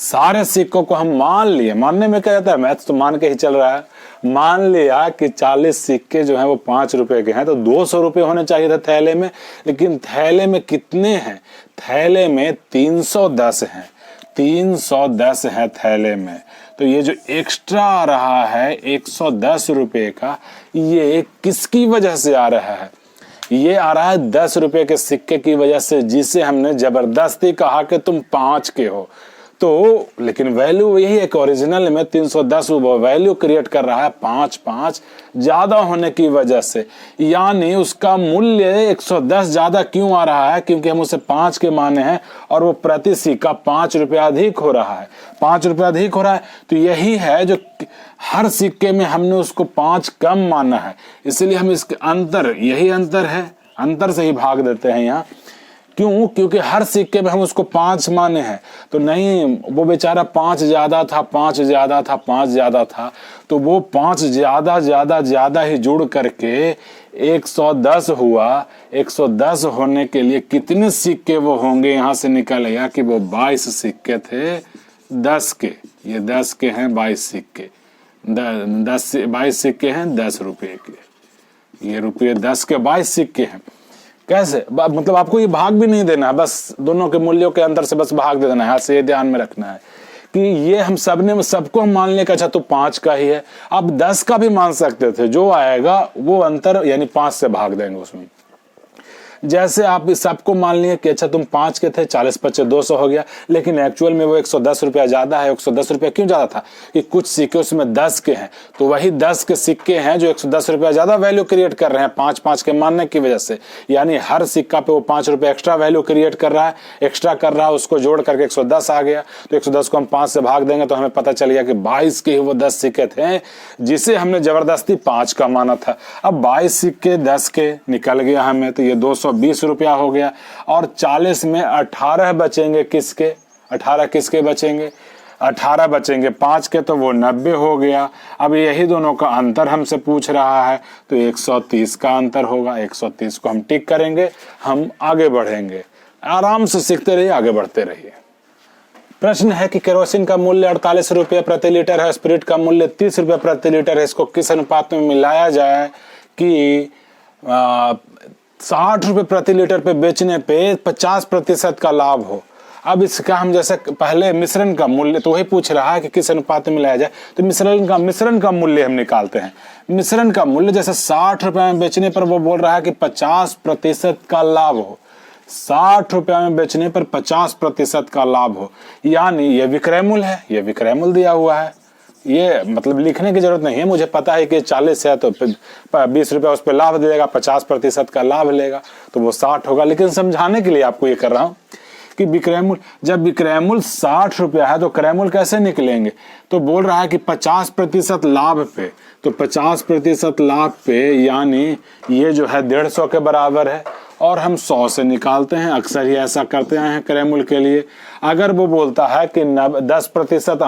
[SPEAKER 1] सारे सिक्कों को हम मान लिए, मानने में क्या जाता है, मैथ तो मान के ही चल रहा है। मान लिया कि 40 सिक्के जो हैं वो 5 रुपए के हैं, तो 200 रुपए होने चाहिए थे थैले में, लेकिन थैले में कितने हैं, थैले में 310 हैं, 310 है थैले में। तो ये जो एक्स्ट्रा आ रहा है 110 रुपए का, ये किसकी वजह से आ रहा है, ये आ रहा है 10 रुपए के सिक्के की वजह से, जिसे हमने जबरदस्ती कहा कि तुम 5 के हो। तो लेकिन वैल्यू यही है कि ओरिजिनल में 310 वैल्यू क्रिएट कर रहा है 5 ज्यादा होने की वजह से, यानी उसका मूल्य 110 ज्यादा क्यों आ रहा है, क्योंकि हम उसे 5 के माने हैं और वो प्रति सिक्का 5 रुपया अधिक हो रहा है, 5 रुपया अधिक हो रहा है। तो यही है जो हर सिक्के में हमने उसको 5 कम माना है, इसलिए हम इसके अंतर, यही अंतर है, अंतर से ही भाग देते हैं यहाँ। क्यों, क्योंकि हर सिक्के में हम उसको 5 माने हैं। तो नहीं, वो बेचारा 5 ज्यादा था, 5 ज्यादा था, 5 ज्यादा था, तो वो 5 ज्यादा ही जुड़ करके 110 हुआ। 110 होने के लिए कितने सिक्के वो होंगे, यहां से निकल गया कि वो 22 सिक्के थे 10 के, ये 10 के हैं 22 सिक्के, 22 सिक्के हैं 10 रुपए के, ये रुपये 10 के 22 सिक्के हैं। कैसे, मतलब आपको ये भाग भी नहीं देना है, बस दोनों के मूल्यों के अंतर से बस भाग दे देना है, से ये ध्यान में रखना है कि ये हम सबको हम मान लें कि अच्छा तो 5 का ही है। आप 10 का भी मान सकते थे, जो आएगा वो अंतर यानी 5 से भाग देंगे उसमें। जैसे आप इस सबको मान लिए कि अच्छा तुम 5 के थे, 40 25 200 हो गया, लेकिन एक्चुअल में वो 110 रुपया ज्यादा है। 110 रुपया क्यों ज्यादा था कि कुछ सिक्के उसमें 10 के हैं, तो वही 10 के सिक्के हैं जो 110 रुपया ज्यादा वैल्यू क्रिएट कर रहे हैं 5 के मानने की वजह से, यानी हर सिक्का पे वो 5 रुपये एक्स्ट्रा वैल्यू क्रिएट कर रहा है, एक्स्ट्रा कर रहा है, उसको जोड़ करके 110 आ गया। तो 110 को हम 5 से भाग देंगे तो हमें पता चल गया कि 22 के ही वो 10 सिक्के थे जिसे हमने जबरदस्ती 5 का माना था। अब 22 सिक्के 10 के निकल गया हमें, तो ये 220 रुपया हो गया। और 40 में 18 बचेंगे, किसके, 18 किसके बचेंगे, 18 बचेंगे 5 के, तो वो 90 हो गया। अब यही दोनों का अंतर हमसे पूछ रहा है, तो 130 का अंतर होगा। 130 को हम टिक करेंगे, हम आगे बढ़ेंगे, आराम से सीखते रहिए, आगे बढ़ते रहिए। प्रश्न है कि केरोसिन का मूल्य 48 रुपये प्रति लीटर है, स्पिरिट का मूल्य 30 रुपये प्रति लीटर है, इसको किस अनुपात में मिलाया जाए कि 60 रुपये प्रति लीटर पे बेचने पे 50% का लाभ हो। अब इसका हम जैसे पहले मिश्रण का मूल्य, तो वही पूछ रहा है कि किस अनुपात में मिलाया जाए, तो मिश्रण का मूल्य हम निकालते हैं। मिश्रण का मूल्य जैसे 60 रुपये में बेचने पर वो बोल रहा है कि 50% का लाभ हो, 60 रुपये में बेचने पर 50% का लाभ हो, यानी ये विक्रय मूल्य है, ये विक्रय मूल्य दिया हुआ है। ये मतलब लिखने की जरूरत नहीं है, मुझे पता है कि 40 है तो 20 रुपया उस पर लाभ देगा, 50% का लाभ लेगा, तो वो 60 होगा। लेकिन समझाने के लिए आपको ये कर रहा हूं कि विक्रय मूल्य, जब विक्रय मूल्य 60 रुपया है तो क्रय मूल्य कैसे निकलेंगे, तो बोल रहा है कि 50% लाभ पे, तो 50% लाभ पे यानी ये जो है 150 के बराबर है, और हम 100 से निकालते हैं, अक्सर ही ऐसा करते हैं क्रय मूल्य के लिए। अगर वो बोलता है कि 10%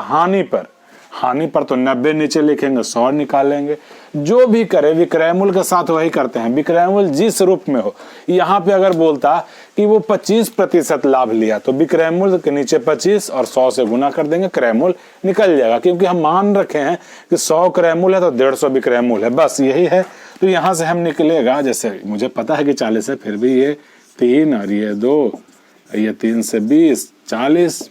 [SPEAKER 1] हानि पर तो 90 नीचे लिखेंगे, 100 निकालेंगे। जो भी करे विक्रय मूल्य के साथ वही करते हैं, विक्रय मूल्य जिस रूप में हो। यहाँ पे अगर बोलता कि वो 25% लाभ लिया, तो विक्रय मूल्य के नीचे 25 और 100 से गुना कर देंगे, क्रय मूल्य निकल जाएगा। क्योंकि हम मान रखे हैं कि 100 क्रय मूल्य है तो 150 विक्रय मूल्य है, बस यही है। तो यहाँ से हम निकलेगा, जैसे मुझे पता है कि 40 है, फिर भी ये 3 और ये 2, ये 3 से 20, 40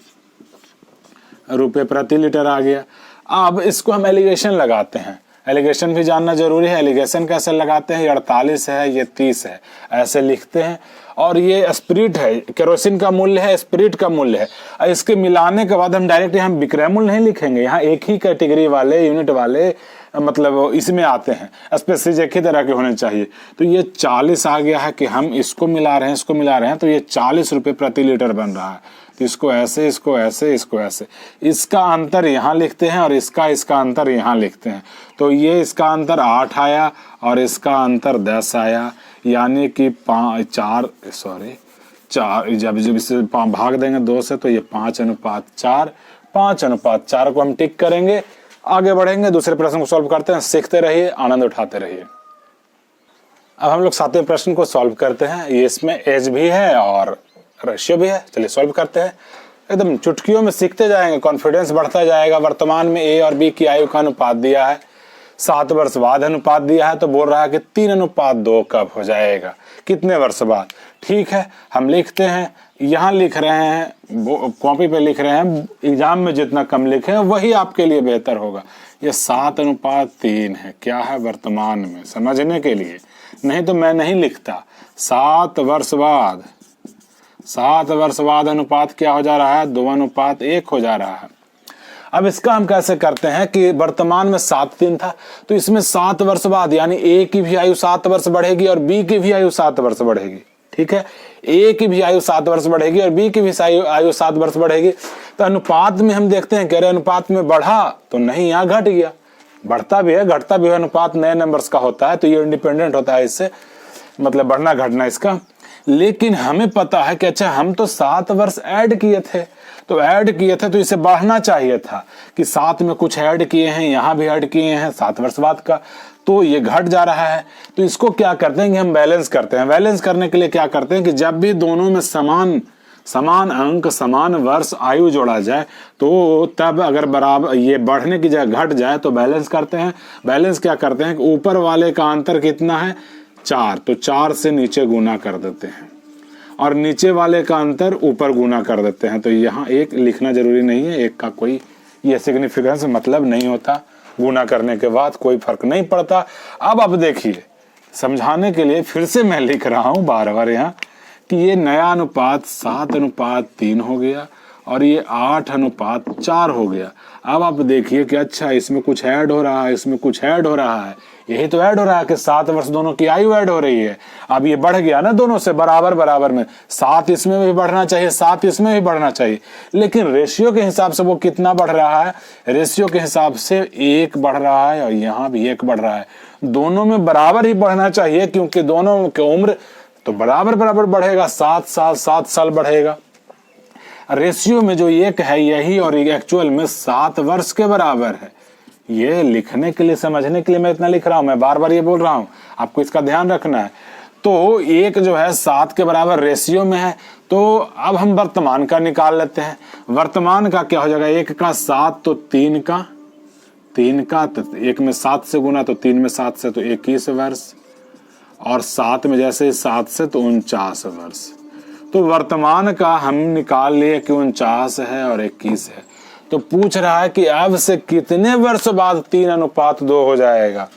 [SPEAKER 1] रुपये प्रति लीटर आ गया। अब इसको हम एलिगेशन लगाते हैं, एलिगेशन भी जानना जरूरी है। एलिगेशन कैसे लगाते हैं, ये 48 है, ये 30 है, ऐसे लिखते हैं। और ये स्पिरिट है, केरोसिन का मूल्य है, स्पिरिट का मूल्य है। इसके मिलाने के बाद हम डायरेक्ट यहाँ विक्रय मूल्य नहीं लिखेंगे, यहाँ एक ही कैटेगरी वाले, यूनिट वाले मतलब इसमें आते हैं, स्पेसिस एक ही तरह के होने चाहिए। तो ये 40 आ गया है कि हम इसको मिला रहे हैं, इसको मिला रहे हैं, तो ये 40 रुपये प्रति लीटर बन रहा है। तो इसको ऐसे, इसको ऐसे, इसको ऐसे, इसका अंतर यहाँ लिखते हैं और इसका अंतर यहाँ लिखते हैं। तो ये इसका अंतर 8 आया और इसका अंतर 10 आया, यानी कि 4 जब इसे भाग देंगे 2 से, तो ये 5:4, 5:4 को हम टिक करेंगे, आगे बढ़ेंगे, दूसरे प्रश्न को सॉल्व करते हैं। सीखते रहिए, आनंद उठाते रहिए। अब हम लोग 7वें प्रश्न को सॉल्व करते हैं। ये इसमें एज भी है और रेशियो भी है, चलिए सॉल्व करते हैं। एकदम चुटकियों में सीखते जाएंगे, कॉन्फिडेंस बढ़ता जाएगा। वर्तमान में ए और बी की आयु का अनुपात दिया है, 7 वर्ष बाद अनुपात दिया है, तो बोल रहा है कि 3:2 कब हो जाएगा, कितने वर्ष बाद। ठीक है, हम लिखते हैं, यहाँ लिख रहे हैं, कॉपी पे लिख रहे हैं, एग्जाम में जितना कम लिखे हैं वही आपके लिए बेहतर होगा। ये 7:3 है, क्या है वर्तमान में, समझने के लिए, नहीं तो मैं नहीं लिखता। 7 वर्ष बाद, 7 वर्ष बाद अनुपात क्या हो जा रहा है, 2:1 हो जा रहा है। अब इसका हम कैसे करते हैं कि वर्तमान में 7 दिन था, तो इसमें 7 वर्ष बाद यानी ए की भी आयु 7 वर्ष बढ़ेगी और बी की भी आयु 7 वर्ष बढ़ेगी। ठीक है, ए की भी आयु 7 वर्ष बढ़ेगी और बी की भी आयु 7 वर्ष बढ़ेगी। तो अनुपात में हम देखते हैं, कह रहे अनुपात में बढ़ा तो नहीं, यहाँ घट गया। बढ़ता भी है घटता भी है, अनुपात नए नंबर्स का होता है, तो ये इंडिपेंडेंट होता है इससे, मतलब बढ़ना घटना इसका। लेकिन हमें पता है कि अच्छा हम तो 7 वर्ष ऐड किए थे, तो इसे बढ़ना चाहिए था कि 7 में कुछ ऐड किए हैं, यहाँ भी ऐड किए हैं 7 वर्ष बाद का, तो ये घट जा रहा है। तो इसको क्या करते हैं कि हम बैलेंस करते हैं। बैलेंस करने के लिए क्या करते हैं कि जब भी दोनों में समान अंक, समान वर्ष, आयु जोड़ा जाए, तो तब अगर बराबर ये बढ़ने की जगह घट जाए तो बैलेंस करते हैं। बैलेंस क्या करते हैं कि ऊपर वाले का अंतर कितना है, 4, तो 4 से नीचे गुना कर देते हैं और नीचे वाले का अंतर ऊपर गुना कर देते हैं। तो यहाँ 1 लिखना जरूरी नहीं है, 1 का कोई ये सिग्निफिकेंस मतलब नहीं होता, गुना करने के बाद कोई फर्क नहीं पड़ता। अब देखिए, समझाने के लिए फिर से मैं लिख रहा हूँ बार-बार यहाँ कि ये नया अनुपात 7:3 हो गया और ये 8:4 हो गया। अब आप देखिए कि अच्छा इसमें कुछ ऐड हो रहा है, इसमें कुछ ऐड हो रहा है, यही तो ऐड हो रहा है कि 7 वर्ष दोनों की आयु ऐड हो रही है। अब ये बढ़ गया ना दोनों से बराबर में, 7 इसमें भी बढ़ना चाहिए, 7 इसमें भी बढ़ना चाहिए, लेकिन रेशियो के हिसाब से वो कितना बढ़ रहा है, रेशियो के हिसाब से 1 बढ़ रहा है और यहाँ भी 1 बढ़ रहा है। दोनों में बराबर ही बढ़ना चाहिए क्योंकि दोनों की उम्र तो बराबर बढ़ेगा, 7 साल बढ़ेगा। रेशियो में जो 1 है यही और एक्चुअल में 7 वर्ष के बराबर है। ये लिखने के लिए, समझने के लिए मैं इतना लिख रहा हूं, मैं बार-बार ये बोल रहा हूं, आपको इसका ध्यान रखना है। तो 1 जो है 7 के बराबर रेशियो में है। तो अब हम वर्तमान का निकाल लेते हैं। वर्तमान का क्या हो जाएगा, 1 का 7 तो 3 का, तो 1 में 7 से गुना तो 3 में 7 से तो 21 वर्ष और 7 में जैसे 7 से तो 49 वर्ष। तो वर्तमान का हम निकाल लिए कि 49 है और 21 है। तो पूछ रहा है कि अब से कितने वर्ष बाद 3:2 हो जाएगा,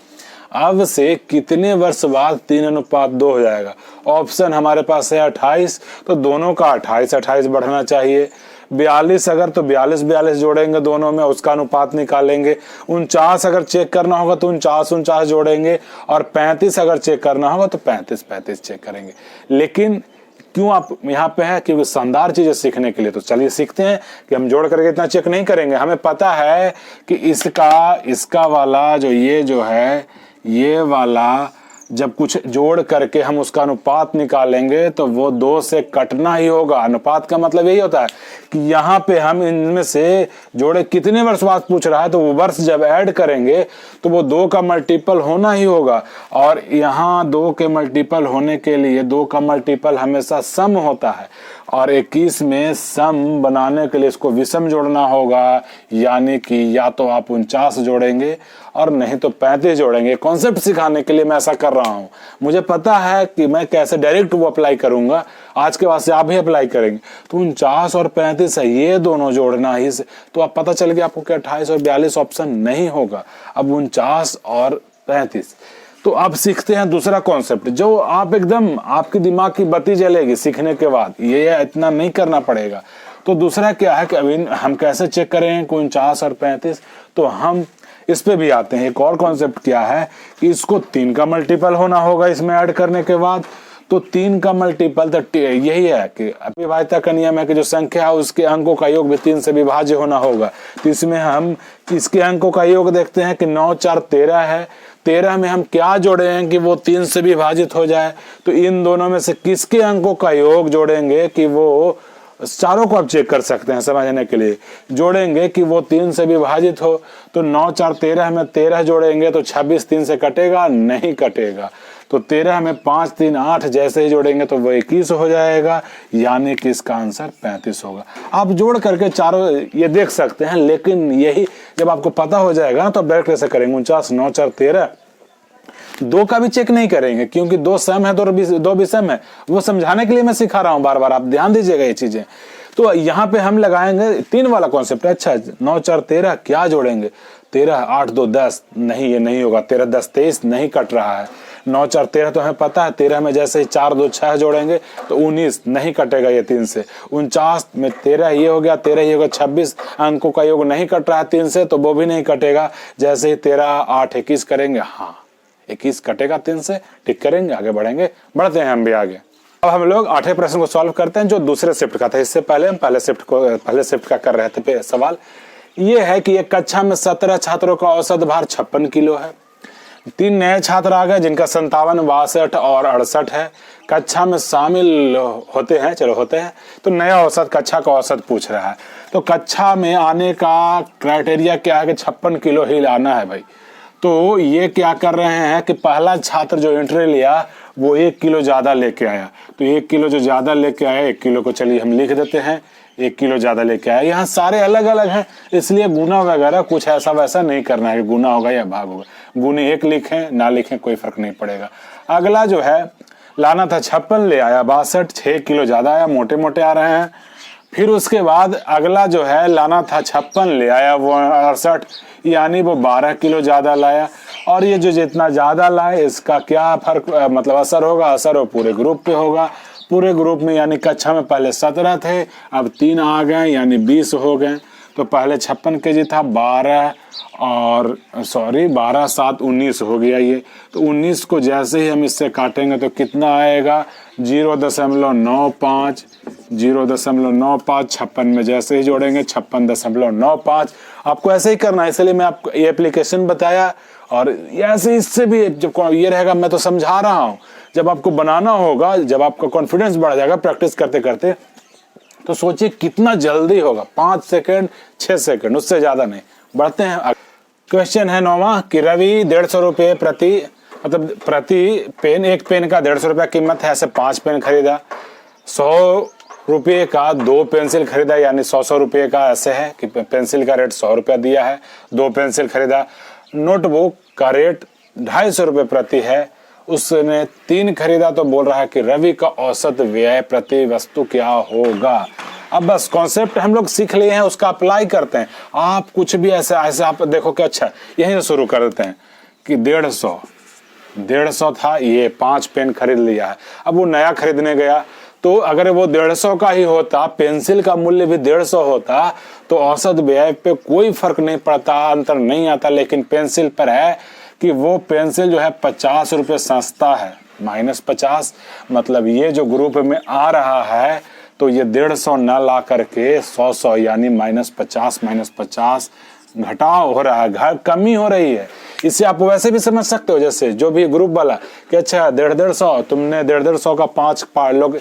[SPEAKER 1] अब से कितने वर्ष बाद 3:2 हो जाएगा। ऑप्शन हमारे पास है 28, तो दोनों का 28 बढ़ना चाहिए। 42 अगर तो 42 जोड़ेंगे दोनों में, उसका अनुपात निकालेंगे। 49 अगर चेक करना होगा तो 49 जोड़ेंगे और 35 अगर चेक करना होगा तो 35 चेक करेंगे। लेकिन क्यों आप यहाँ पे है, क्योंकि शानदार चीजें सीखने के लिए। तो चलिए सीखते हैं कि हम जोड़ करके इतना चेक नहीं करेंगे। हमें पता है कि इसका वाला जो ये जो है, ये वाला जब कुछ जोड़ करके हम उसका अनुपात निकालेंगे तो वो 2 से कटना ही होगा। अनुपात का मतलब यही होता है कि यहाँ पे हम इनमें से जोड़े कितने वर्ष बाद पूछ रहा है, तो वो वर्ष जब ऐड करेंगे तो वो 2 का मल्टीपल होना ही होगा। और यहाँ 2 के मल्टीपल होने के लिए 2 का मल्टीपल हमेशा सम होता है और 21 में सम बनाने के लिए इसको विषम जोड़ना होगा, यानी कि या तो आप 49 जोड़ेंगे और नहीं तो 35 जोड़ेंगे। कॉन्सेप्ट सिखाने के लिए मैं ऐसा कर रहा हूं। मुझे पता है कि मैं कैसे डायरेक्ट वो अप्लाई करूंगा, आज के बाद से आप भी अप्लाई करेंगे। तो 49 और 35 है, ये दोनों जोड़ना ही से, तो अब पता चल गया आपको कि 28 और 42 ऑप्शन नहीं होगा, अब 49 और 35। तो अब सीखते हैं दूसरा कॉन्सेप्ट, जो आप एकदम आपके दिमाग की बत्ती जलेगी सीखने के बाद, ये इतना नहीं करना पड़ेगा। तो दूसरा क्या है कि अभी हम कैसे चेक करें 49 और 35, तो हम इस पे भी आते हैं। एक और कॉन्सेप्ट क्या है कि इसको 3 का मल्टीपल होना होगा इसमें ऐड करने के बाद। तो 3 का मल्टीपल तो यही है कि अविभाज्यता का नियम है कि जो संख्या है उसके अंकों का योग भी 3 से विभाज्य होना होगा। तो इसमें हम इसके अंकों का योग देखते हैं कि 9 4 13 है। 13 में हम क्या जोड़े हैं कि वो 3 से विभाजित हो जाए। तो इन दोनों में से किसके अंकों का योग जोड़ेंगे कि वो, चारों को आप चेक कर सकते हैं समझने के लिए, जोड़ेंगे कि वो 3 से विभाजित हो। तो 9 4 13 में 13 जोड़ेंगे तो 26 3 से कटेगा, नहीं कटेगा। तो 13 में 5 3 8 जैसे ही जोड़ेंगे तो वो 21 हो जाएगा, यानी कि इसका आंसर 35 होगा। आप जोड़ करके चारों ये देख सकते हैं, लेकिन यही जब आपको पता हो जाएगा तो डायरेक्ट ऐसे करेंगे 49 9 4 13। दो का भी चेक नहीं करेंगे क्योंकि दो सम है, दो भी सम है। वो समझाने के लिए मैं सिखा रहा हूं बार बार, आप ध्यान दीजिएगा ये चीजें। तो यहाँ पे हम लगाएंगे 3 वाला कॉन्सेप्ट। अच्छा 9 4 13 क्या जोड़ेंगे, 13 8 2 10, नहीं ये नहीं होगा। 13 10 23 नहीं कट रहा है। 9 4 13 तो हमें पता है। 13 में जैसे ही 4 2 6 जोड़ेंगे तो 19 नहीं कटेगा ये 3 से। 49 में 13 ये हो गया, 13 ये होगा। 26 अंकों का योग नहीं कट रहा है 3 से, तो वो भी नहीं कटेगा। जैसे ही 13 8 21 करेंगे, हाँ 21 कटेगा 3 से। टिक करेंगे, आगे बढ़ेंगे, बढ़ते हैं हम भी आगे। अब हम लोग 8वें प्रश्न को सॉल्व करते हैं जो दूसरे शिफ्ट का था। इससे पहले हम पहले शिफ्ट का कर रहे थे सवाल। ये है कि एक कक्षा में 17 छात्रों का औसत भार 56 किलो है। 3 नए छात्र आ गए जिनका 57 62 और 68 है। कक्षा में शामिल होते हैं, चलो होते हैं। तो नया औसत, कक्षा का औसत पूछ रहा है। तो कक्षा में आने का क्राइटेरिया क्या है कि 56 किलो ही लाना है भाई। तो ये क्या कर रहे हैं कि पहला छात्र जो एंट्री लिया वो 1 किलो ज्यादा लेके आया। तो 1 किलो जो ज्यादा लेके आया, 1 किलो को चलिए हम लिख देते हैं, 1 किलो ज्यादा लेके आया। यहाँ सारे अलग अलग हैं, इसलिए गुना वगैरह कुछ ऐसा वैसा नहीं करना है कि गुना होगा या भाग होगा। गुने 1 लिखें ना लिखें कोई फर्क नहीं पड़ेगा। अगला जो है लाना था 56, ले आया 62, 6 किलो ज्यादा आया, मोटे मोटे आ रहे हैं। फिर उसके बाद अगला जो है लाना था 56, ले आया वो 68, यानी वो 12 किलो ज्यादा लाया। और ये जो जितना ज्यादा लाए इसका क्या फर्क मतलब असर होगा, असर वो पूरे ग्रुप पे होगा। पूरे ग्रुप में यानी कक्षा में पहले 17 थे, अब 3 आ गए यानी 20 हो गए। तो पहले 56 केजी था, 12 7 19 हो गया ये। तो 19 को जैसे ही हम इससे काटेंगे तो कितना आएगा, 0.95, 0.95। 56 में जैसे ही जोड़ेंगे 56.95। आपको ऐसे ही करना है, इसलिए मैं आपको ये एप्लीकेशन बताया। और ऐसे इससे भी जब ये रहेगा, मैं तो समझा रहा हूँ, जब आपको बनाना होगा, जब आपका कॉन्फिडेंस बढ़ जाएगा प्रैक्टिस करते करते, तो सोचिए कितना जल्दी होगा। 5 सेकंड 6 सेकंड, उससे ज्यादा नहीं। बढ़ते हैं। क्वेश्चन है 9वां कि रवि 150 रुपये प्रति पेन, एक पेन का 150 रुपया कीमत है, ऐसे 5 पेन खरीदा। 100 रुपये का 2 पेंसिल खरीदा, यानी 100 रुपये का ऐसे है कि पेंसिल का रेट 100 रुपया दिया है, 2 पेंसिल खरीदा। नोटबुक का रेट 250 रुपये प्रति है, उसने 3 खरीदा। तो बोल रहा है कि रवि का औसत व्यय प्रति वस्तु क्या होगा। अब बस कॉन्सेप्ट हम लोग सीख लिए हैं, उसका अप्लाई करते हैं। आप कुछ भी ऐसे आप देखो कि अच्छा यहीं से शुरू कर देते हैं कि 150 था, ये 5 पेन खरीद लिया है। अब वो नया खरीदने गया, तो अगर वो 150 का ही होता, पेंसिल का मूल्य भी 150 होता, तो औसत व्यय पे कोई फर्क नहीं पड़ता, अंतर नहीं आता। लेकिन पेंसिल पर है कि वो पेंसिल जो है 50 रुपये सस्ता है, -50। मतलब ये जो ग्रुप में आ रहा है, तो ये 150 न ला करके 100 यानी -50 घटाव हो रहा है, कमी हो रही है। इससे आप वैसे भी समझ सकते हो, जैसे जो भी ग्रुप वाला कि अच्छा 150 तुमने 150 का 5 लोग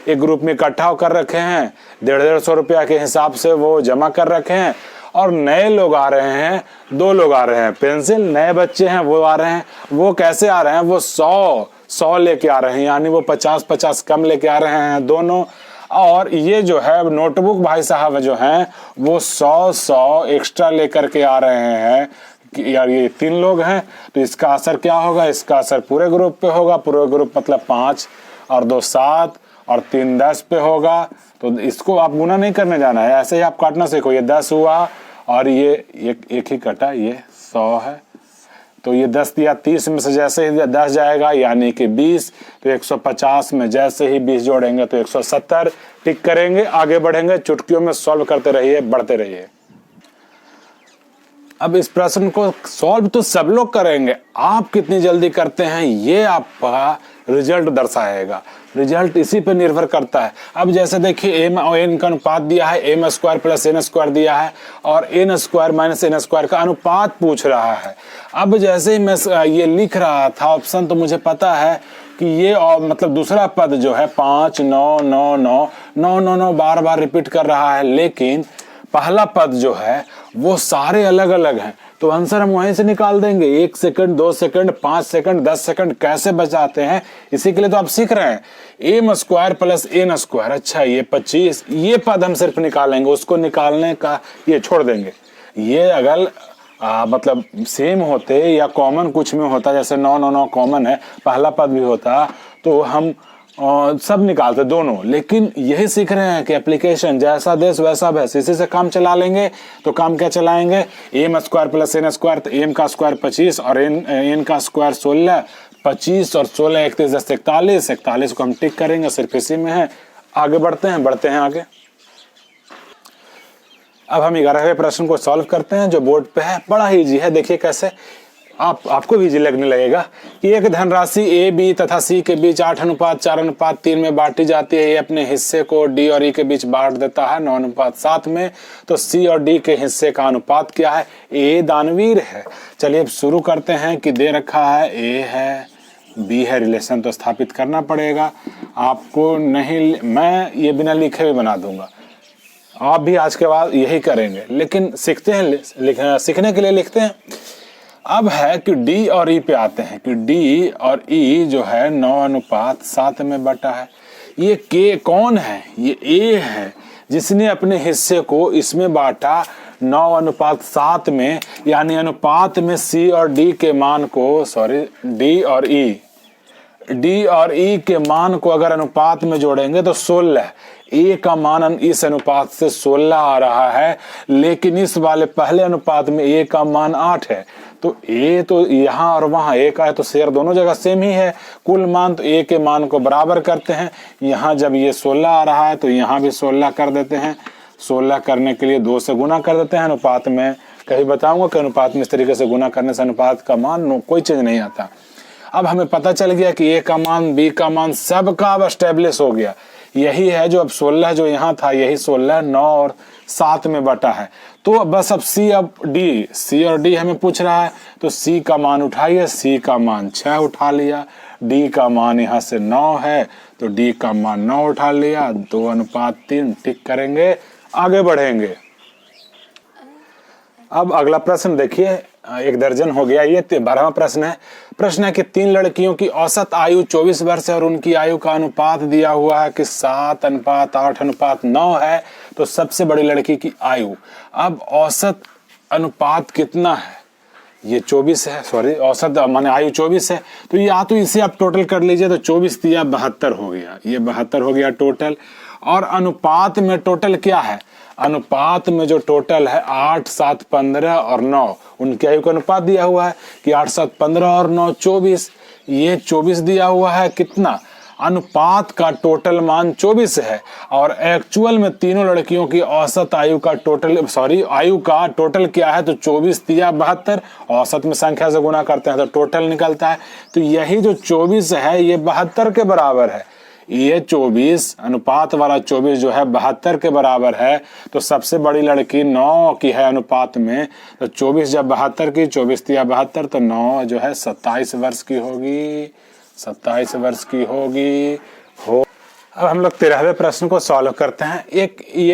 [SPEAKER 1] एक ग्रुप में इकट्ठा होकर रखे हैं, 150 रुपया के हिसाब से वो जमा कर रखे हैं। और नए लोग आ रहे हैं, 2 लोग आ रहे हैं पेंसिल, नए बच्चे हैं वो आ रहे हैं। वो कैसे आ रहे हैं, वो 100 लेके आ रहे हैं, यानी वो 50 कम लेके आ रहे हैं दोनों। और ये जो है नोटबुक भाई साहब जो हैं वो 100 एक्स्ट्रा लेकर के आ रहे हैं कि यार ये 3 लोग हैं, तो इसका असर क्या होगा, इसका असर पूरे ग्रुप पे होगा। पूरे ग्रुप मतलब 5 और 2 7 और 3 10 पे होगा। तो इसको आप गुना नहीं करने जाना है, ऐसे ही आप काटना सीखो। ये 10 हुआ और ये एक ही कटा, ये 100 है। तो ये 10 दिया, 30 में से जैसे ही 10 जाएगा यानी कि 20। तो 150 में जैसे ही 20 जोड़ेंगे तो 170। टिक करेंगे, आगे बढ़ेंगे, चुटकियों में सॉल्व करते रहिए, बढ़ते रहिए। अब इस प्रश्न को सॉल्व तो सब लोग करेंगे, आप कितनी जल्दी करते हैं ये आपका रिजल्ट दर्शाएगा। रिजल्ट इसी पे निर्भर करता है। अब जैसे देखिए एम और एन का अनुपात दिया है, m² + n² दिया है, और n² - n² का अनुपात पूछ रहा है। अब जैसे ही मैं ये लिख रहा था ऑप्शन, तो मुझे पता है कि ये और मतलब दूसरा पद जो है 5 9 9 9 9 9 9 बार बार रिपीट कर रहा है, लेकिन पहला पद जो है वो सारे अलग अलग हैं, तो आंसर हम वहीं से निकाल देंगे। 1 सेकंड, 2 सेकंड, 5 सेकंड, 10 सेकंड कैसे बचाते हैं, इसी के लिए तो आप सीख रहे हैं। M square plus n square, अच्छा ये 25, ये पद हम सिर्फ निकालेंगे, उसको निकालने का ये छोड़ देंगे। ये अगर मतलब सेम होते या कॉमन कुछ में होता, जैसे 9 9 9 कॉमन है, पहला पद भी होता, तो हम सब निकालते दोनों। लेकिन यही सीख रहे हैं कि एप्लीकेशन जैसा देश वैसा भैंस, इसी से काम चला लेंगे। तो काम क्या चलाएंगे, m square plus n square, तो एम का स्क्वायर 25 और एन का स्क्वायर 16, 25 और 16 31 10 41, 41 को हम टिक करेंगे, सिर्फ इसी में है। आगे बढ़ते हैं आगे। अब हम 11वें प्रश्न को सॉल्व करते हैं जो बोर्ड पे है, बड़ा ही इजी है। देखिए कैसे, आपको भी इजी लगने लगेगा कि एक धनराशि ए बी तथा सी के बीच 8:4:3 में बांटी जाती है। ये अपने हिस्से को डी और ई के बीच बांट देता है 9:7 में। तो सी और डी के हिस्से का अनुपात क्या है, ए दानवीर है। चलिए अब शुरू करते हैं कि दे रखा है ए है बी है, रिलेशन तो स्थापित करना पड़ेगा आपको। नहीं, मैं ये बिना लिखे भी बना दूंगा, आप भी आज के बाद यही करेंगे, लेकिन सीखने के लिए लिखते हैं। अब है कि डी और ई पे आते हैं कि डी और ई जो है 9:7 में बटा है। ये के कौन है, ये ए है जिसने अपने हिस्से को इसमें बांटा 9:7 में, यानी अनुपात में सी और डी के मान को, डी और ई के मान को अगर अनुपात में जोड़ेंगे तो 16। ए का मान इस अनुपात से 16 आ रहा है, लेकिन इस वाले पहले अनुपात में ए का मान 8 है। तो ए तो यहाँ और वहाँ ए का है, तो शेयर दोनों जगह सेम ही है। कुल मान तो ए के मान को बराबर करते हैं। यहाँ जब ये 16 आ रहा है तो यहाँ भी 16 कर देते हैं। 16 करने के लिए 2 से गुना कर देते हैं अनुपात में। कहीं बताऊंगा कि अनुपात में इस तरीके से गुना करने से अनुपात का मान कोई चीज नहीं आता। अब हमें पता चल गया कि ए का मान, बी का मान, सब का अब एस्टेब्लिश हो गया। यही है जो अब 16 जो यहाँ था, यही 16 9 और 7 में बटा है। तो बस अब सी और डी हमें पूछ रहा है, तो सी का मान उठाइए। सी का मान 6 उठा लिया, डी का मान यहाँ से 9 है तो डी का मान 9 उठा लिया। 2:3 टिक करेंगे, आगे बढ़ेंगे। अब अगला प्रश्न देखिए, 1 दर्जन हो गया, ये 12वां प्रश्न है। प्रश्न है कि 3 लड़कियों की औसत आयु 24 वर्ष है और उनकी आयु का अनुपात दिया हुआ है कि 7:8:9 है। तो सबसे बड़ी लड़की की आयु, अब औसत अनुपात कितना है, ये 24 है, औसत माने आयु 24 है। तो या तो इसे आप टोटल कर लीजिए, तो 24 दिया 72 हो गया, ये 72 हो गया टोटल। और अनुपात में टोटल क्या है, अनुपात में जो टोटल है 8 7 15 और 9, उनकी आयु का अनुपात दिया हुआ है कि 8 7 15 और 9 24। ये 24 दिया हुआ है, कितना, अनुपात का टोटल मान 24 है। और एक्चुअल में तीनों लड़कियों की औसत आयु का आयु का टोटल क्या है, तो 24 दिया 72, औसत में संख्या से गुना करते हैं तो टोटल निकलता है। तो यही जो 24 है ये 72 के बराबर है। ये 24 अनुपात वाला 24 जो है 72 के बराबर है। तो सबसे बड़ी लड़की 9 की है अनुपात में, तो 24 जब 72 की, 24 दिया 72, तो 9 जो है 27 वर्ष की होगी, 27 वर्ष की होगी। अब हम लोग 13वें प्रश्न को सॉल्व करते हैं। ये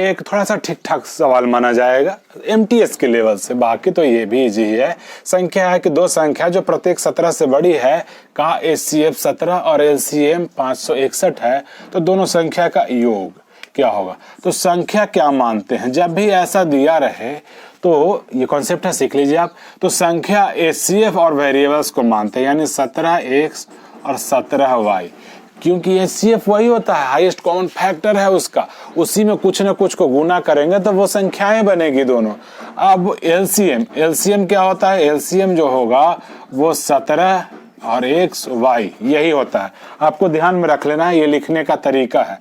[SPEAKER 1] एक थोड़ा सा ठीक ठाक सवाल माना जाएगा एमटीएस के लेवल से, बाकी तो ये भी इजी है। संख्या है कि 2 संख्या जो प्रत्येक 17 से बड़ी है का एचसीएफ 17 और एलसीएम 561 है, तो दोनों संख्या का योग क्या होगा। तो संख्या क्या मानते हैं, जब भी ऐसा दिया रहे तो ये कॉन्सेप्ट है, सीख लीजिए आप। तो संख्या एचसीएफ और वेरिएबल्स को मानते हैं, यानी 17x और 17y, क्योंकि एचसीएफ वही होता है, हाईएस्ट कॉमन फैक्टर है उसका, उसी में कुछ न कुछ को गुना करेंगे तो वो संख्याएं बनेगी दोनों। अब एलसीएम क्या होता है, एलसीएम जो होगा वो 17 और xy यही होता है। आपको ध्यान में रख लेना है, ये लिखने का तरीका है।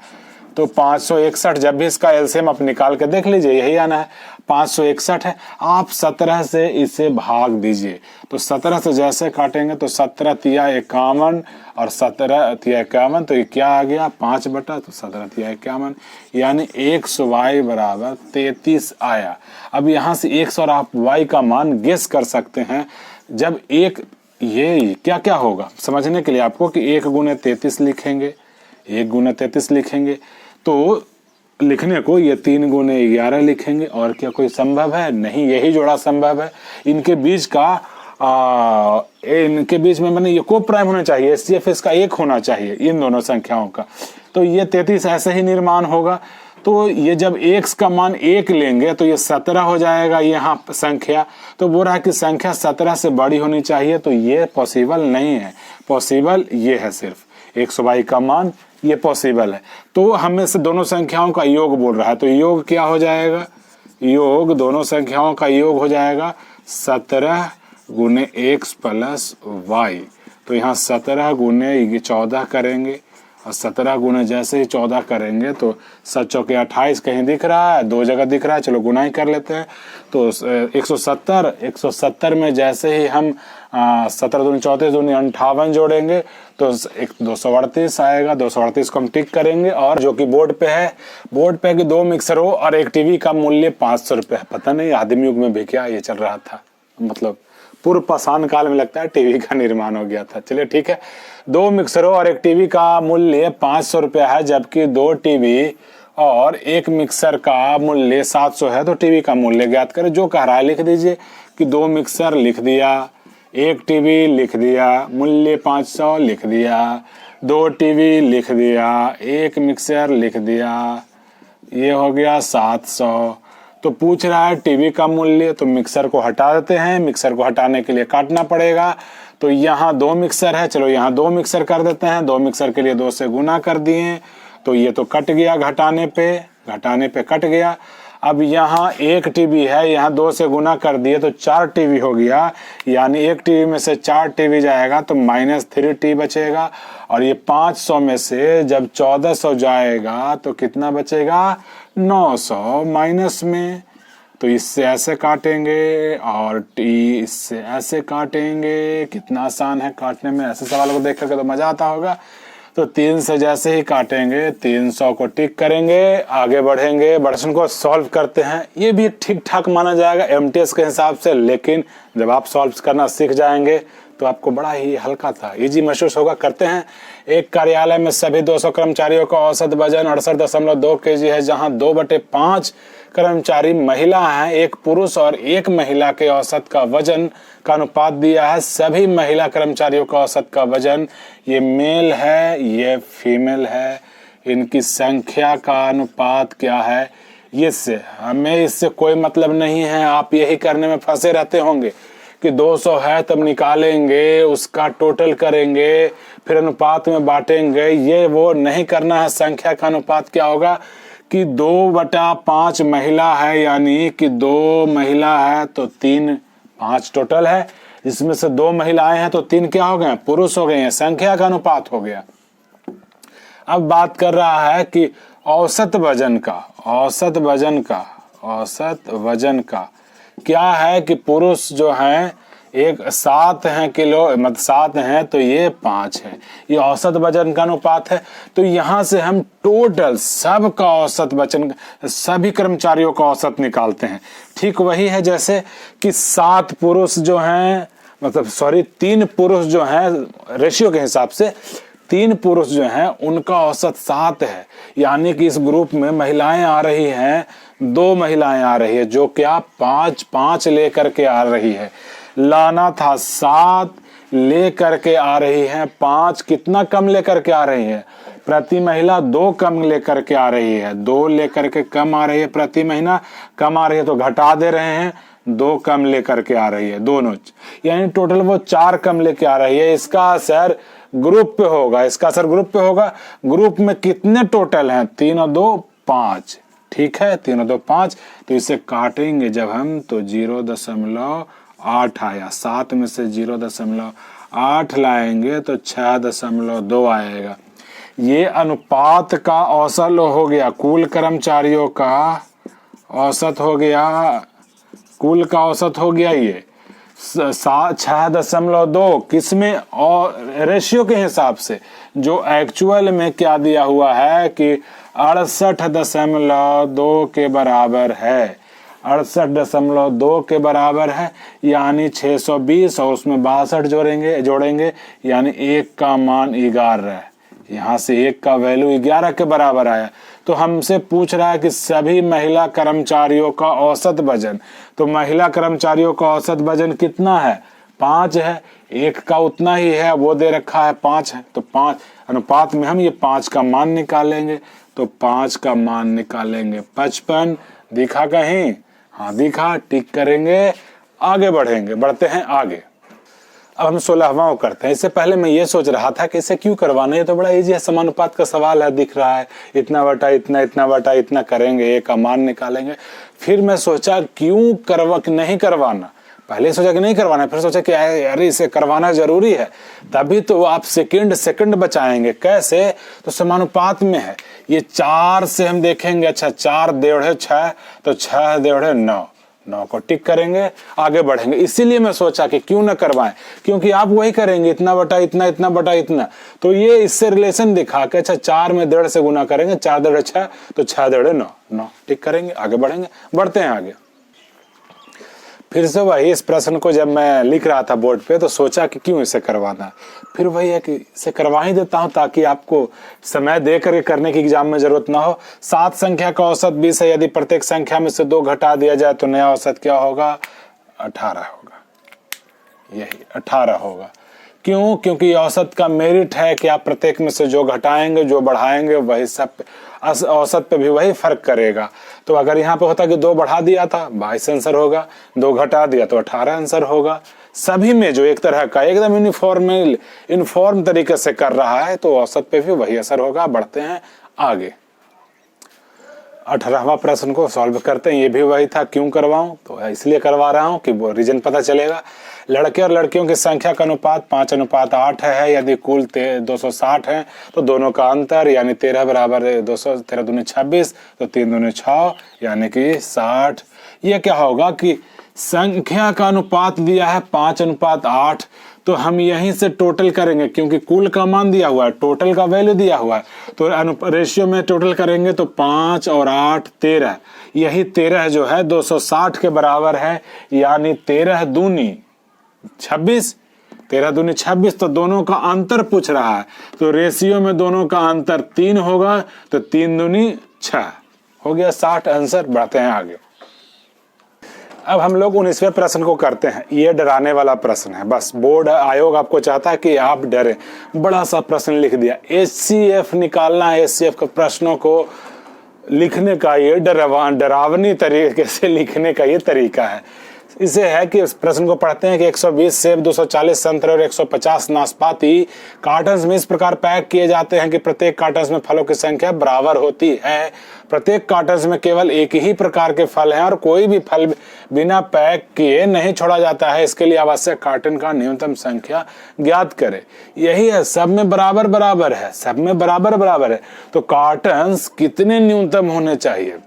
[SPEAKER 1] तो 561, जब भी इसका एलसीएम आप निकाल के देख लीजिए, यही आना है 561 है। आप 17 से इसे भाग दीजिए, तो 17 से जैसे काटेंगे तो 17 तिया 51 और 17 तिया 51, तो ये क्या आ गया 5 बटा, तो 17 तिया 51, यानी xy बराबर 33 आया। अब यहाँ से x और आप y का मान गेस कर सकते हैं। जब एक ये क्या क्या होगा समझने के लिए आपको कि 1 गुने 33 लिखेंगे, 1 गुने 33 लिखेंगे, तो लिखने को ये 3 गुने 11 लिखेंगे। और क्या कोई संभव है? नहीं, यही जोड़ा संभव है। इनके बीच का इनके बीच में मैंने ये को प्राइम होना चाहिए, एचसीएफ इसका 1 होना चाहिए इन दोनों संख्याओं का। तो ये 33 ऐसे ही निर्माण होगा। तो ये जब x का मान 1 लेंगे तो ये 17 हो जाएगा यहाँ संख्या। तो बोल रहा है कि संख्या 17 से बड़ी होनी चाहिए, तो ये पॉसिबल नहीं है। पॉसिबल ये है सिर्फ 122 का मान, ये पॉसिबल है। तो हमें से दोनों संख्याओं का योग बोल रहा है, तो योग क्या हो जाएगा? योग दोनों संख्याओं का योग हो जाएगा 17 गुने x प्लस y। तो यहाँ 17 गुने 14 करेंगे और 17 गुने जैसे ही 14 करेंगे तो 7 चौके 28 कहीं दिख रहा है, 2 जगह दिख रहा है, चलो गुना ही कर लेते हैं। तो 170 में जैसे ही हम 17 दूनी 34 दूनी 58 जोड़ेंगे तो 238 आएगा। 238 को हम टिक करेंगे। और जो कि बोर्ड पे है, बोर्ड पे कि 2 मिक्सरों और 1 टीवी का मूल्य 500 रुपये है। पता नहीं आदिम युग में भी क्या ये चल रहा था, मतलब पूर्व पाषाण काल में लगता है टीवी का निर्माण हो गया था। चलिए ठीक है, 2 मिक्सरों और 1 टीवी का मूल्य 500 रुपया है, जबकि 2 टीवी और 1 मिक्सर का मूल्य 700 है। तो टीवी का मूल्य ज्ञात करें। जो कह रहा है लिख दीजिए कि 2 मिक्सर लिख दिया, 1 टीवी लिख दिया, मूल्य 500 लिख दिया, 2 टीवी लिख दिया, 1 मिक्सर लिख दिया, ये हो गया 700। तो पूछ रहा है टीवी का मूल्य, तो मिक्सर को हटा देते हैं। मिक्सर को हटाने के लिए काटना पड़ेगा। तो यहाँ 2 मिक्सर है, चलो यहाँ 2 मिक्सर कर देते हैं। 2 मिक्सर के लिए 2 से गुना कर दिए, तो ये तो कट गया, घटाने पे कट गया। अब यहाँ 1 टीवी है, यहाँ 2 से गुना कर दिए तो 4 टीवी हो गया। यानी 1 टीवी में से 4 टीवी जाएगा तो -3T बचेगा। और ये 500 में से जब 1400 जाएगा तो कितना बचेगा? 900 माइनस में। तो इससे ऐसे काटेंगे और टी इससे ऐसे काटेंगे। कितना आसान है काटने में, ऐसे सवालों को देख करके तो मजा आता होगा। तो 3 से जैसे ही काटेंगे 300 को टिक करेंगे, आगे बढ़ेंगे। प्रश्न को सॉल्व करते हैं। ये भी ठीक ठाक माना जाएगा एमटीएस के हिसाब से, लेकिन जब आप सॉल्व करना सीख जाएंगे तो आपको बड़ा ही हल्का था, इजी महसूस होगा। करते हैं। एक कार्यालय में सभी 200 कर्मचारियों का औसत वजन 68.2 kg है, जहां 2/5 कर्मचारी महिला हैं। एक पुरुष और एक महिला के औसत का वजन का अनुपात दिया है। सभी महिला कर्मचारियों का औसत का वजन, ये मेल है, ये फीमेल है। इनकी संख्या का अनुपात क्या है? ये से हमें इससे कोई मतलब नहीं है। आप यही करने में फंसे रहते होंगे कि 200 है तब निकालेंगे, उसका टोटल करेंगे, फिर अनुपात में बांटेंगे। ये वो नहीं करना है। संख्या का अनुपात क्या होगा कि 2/5 महिला है, यानी कि 2 महिला है तो 5 टोटल है। इसमें से 2 महिलाएं हैं तो 3 क्या हो गए? पुरुष हो गए हैं। संख्या का अनुपात हो गया। अब बात कर रहा है कि औसत वजन का क्या है कि पुरुष जो है 7 हैं किलो, मतलब 7 हैं तो ये 5 है। ये औसत वजन का अनुपात है। तो यहाँ से हम टोटल सबका औसत वजन, सभी कर्मचारियों का औसत निकालते हैं। ठीक वही है जैसे कि 7 पुरुष जो हैं, मतलब 3 पुरुष जो हैं, रेशियो के हिसाब से 3 पुरुष जो हैं उनका औसत 7 है। यानी कि इस ग्रुप में महिलाएं आ रही हैं, 2 महिलाएं आ रही है, जो क्या 5 लेकर के आ रही है। लाना था 7 लेकर के आ रही है 5। कितना कम लेकर के आ रही है? प्रति महिला 2 कम लेकर के आ रही है। 2 लेकर के कम आ रही है, प्रति महीना कम आ रही है तो घटा दे रहे हैं, 2 कम लेकर के आ रही है दोनों, यानी टोटल वो 4 कम लेके आ रही है। इसका असर ग्रुप पे होगा। ग्रुप में कितने टोटल हैं? 3 और 2 5। ठीक है, 3 और 2 5। तो इसे काटेंगे जब हम तो 0.8 आया। 7 में से 0.8 लाएंगे तो 6.2 आएगा। ये अनुपात का औसत हो गया। कुल कर्मचारियों का औसत हो गया, कुल का औसत हो गया ये 6.2। किसमें? और रेशियो के हिसाब से। जो एक्चुअल में क्या दिया हुआ है कि 68.2 के बराबर है। 68.2 के बराबर है, यानी 620 और उसमें 62 जोड़ेंगे, यानी 1 का मान 11 है। यहाँ से 1 का वैल्यू 11 के बराबर आया। तो हमसे पूछ रहा है कि सभी महिला कर्मचारियों का औसत वजन। तो महिला कर्मचारियों का औसत वजन कितना है? 5 है। एक का उतना ही है, वो दे रखा है 5 है। तो 5 अनुपात में हम ये 5 का मान निकालेंगे। तो 5 का मान निकालेंगे 55। दिखा कहीं? हाँ दिखा। टिक करेंगे, आगे बढ़ेंगे। बढ़ते हैं आगे। अब हम 16वां को करते हैं। इससे पहले मैं ये सोच रहा था कि इसे क्यों करवाना है, ये तो बड़ा इजी है, समानुपात का सवाल है, दिख रहा है, इतना बटा इतना, इतना बटा इतना करेंगे, ए का मान निकालेंगे। फिर मैं सोचा क्यों नहीं करवाना। पहले सोचा कि नहीं करवाना, फिर सोचा कि अरे इसे करवाना जरूरी है, तभी तो आप सेकंड बचाएंगे। कैसे? तो समानुपात में है। ये 4 से हम देखेंगे, अच्छा 4 डेढ़े 6, तो 6 डेढ़े 9, 9 को टिक करेंगे, आगे बढ़ेंगे। इसीलिए मैं सोचा कि क्यों ना करवाएं, क्योंकि आप वही करेंगे, इतना बटा इतना, इतना बटा इतना। तो ये इससे रिलेशन दिखा के अच्छा 4 में 1.5 से गुना करेंगे, 4 डेढ़े 6, तो 6 डेढ़े 9, 9 टिक करेंगे, आगे बढ़ेंगे। बढ़ते हैं आगे। फिर से वही, इस प्रश्न को जब मैं लिख रहा था बोर्ड पे तो सोचा कि क्यों इसे करवाना। फिर वही है कि इसे करवा ही देता हूं ताकि आपको समय दे करके करने की एग्जाम में जरूरत ना हो। 7 संख्या का औसत 20 है। यदि प्रत्येक संख्या में से 2 घटा दिया जाए तो नया औसत क्या होगा? 18 होगा। यही 18 होगा। क्यों? क्योंकि औसत का मेरिट है कि आप प्रत्येक में से जो घटाएंगे, जो बढ़ाएंगे, वही सब औसत पे भी वही फर्क करेगा। तो अगर यहाँ पे होता कि 2 बढ़ा दिया था 22 आंसर होगा, 2 घटा दिया तो 18 आंसर होगा। सभी में जो एक तरह का एकदम यूनिफॉर्म तरीके से कर रहा है तो औसत पे भी वही असर होगा। बढ़ते हैं आगे। 18वां प्रश्न को सॉल्व करते हैं। ये भी वही था, क्यों करवाऊं? तो इसलिए करवा रहा हूं कि वो रीजन पता चलेगा। लड़के और लड़कियों की संख्या का अनुपात 5:8 है। यदि कुल 260 है तो दोनों का अंतर यानी 13 बराबर 200, 13 दूनी 26, तो 3 दूनी 6 यानी कि 60। ये क्या होगा कि संख्या का अनुपात दिया है 5:8, तो हम यहीं से टोटल करेंगे क्योंकि कुल का मान दिया हुआ है, टोटल का वैल्यू दिया हुआ है। तो रेशियो में टोटल करेंगे तो 5 और 8 13। यही 13 जो है 260 के बराबर है, यानी 13 दूनी 26, 13 दूनी 26। तो दोनों का अंतर पूछ रहा है, तो रेशियो में दोनों का अंतर 3 होगा, तो 3 दूनी 6 हो गया 60 आंसर। बढ़ते हैं आगे। अब हम लोग 19वें प्रश्न को करते हैं। ये डराने वाला प्रश्न है, बस बोर्ड आयोग आपको चाहता है कि आप डरे। बड़ा सा प्रश्न लिख दिया, HCF निकालना है। HCF के प्रश्नों को लिखने का ये डरावनी तरीके से लिखने का ये तरीका है। इसे है कि इस प्रश्न को पढ़ते हैं कि 120 सेब, 240 संतरे और 150 नाशपाती कार्टन्स में इस प्रकार पैक किए जाते हैं कि प्रत्येक कार्टन्स में फलों की संख्या बराबर होती है। प्रत्येक कार्टन्स में केवल एक ही प्रकार के फल हैं और कोई भी फल बिना पैक किए नहीं छोड़ा जाता है। इसके लिए आवश्यक कार्टन का न्यूनतम संख्या ज्ञात करें। यही है, सब में बराबर बराबर है, सब में बराबर बराबर है। तो कार्टन्स कितने न्यूनतम होने चाहिए?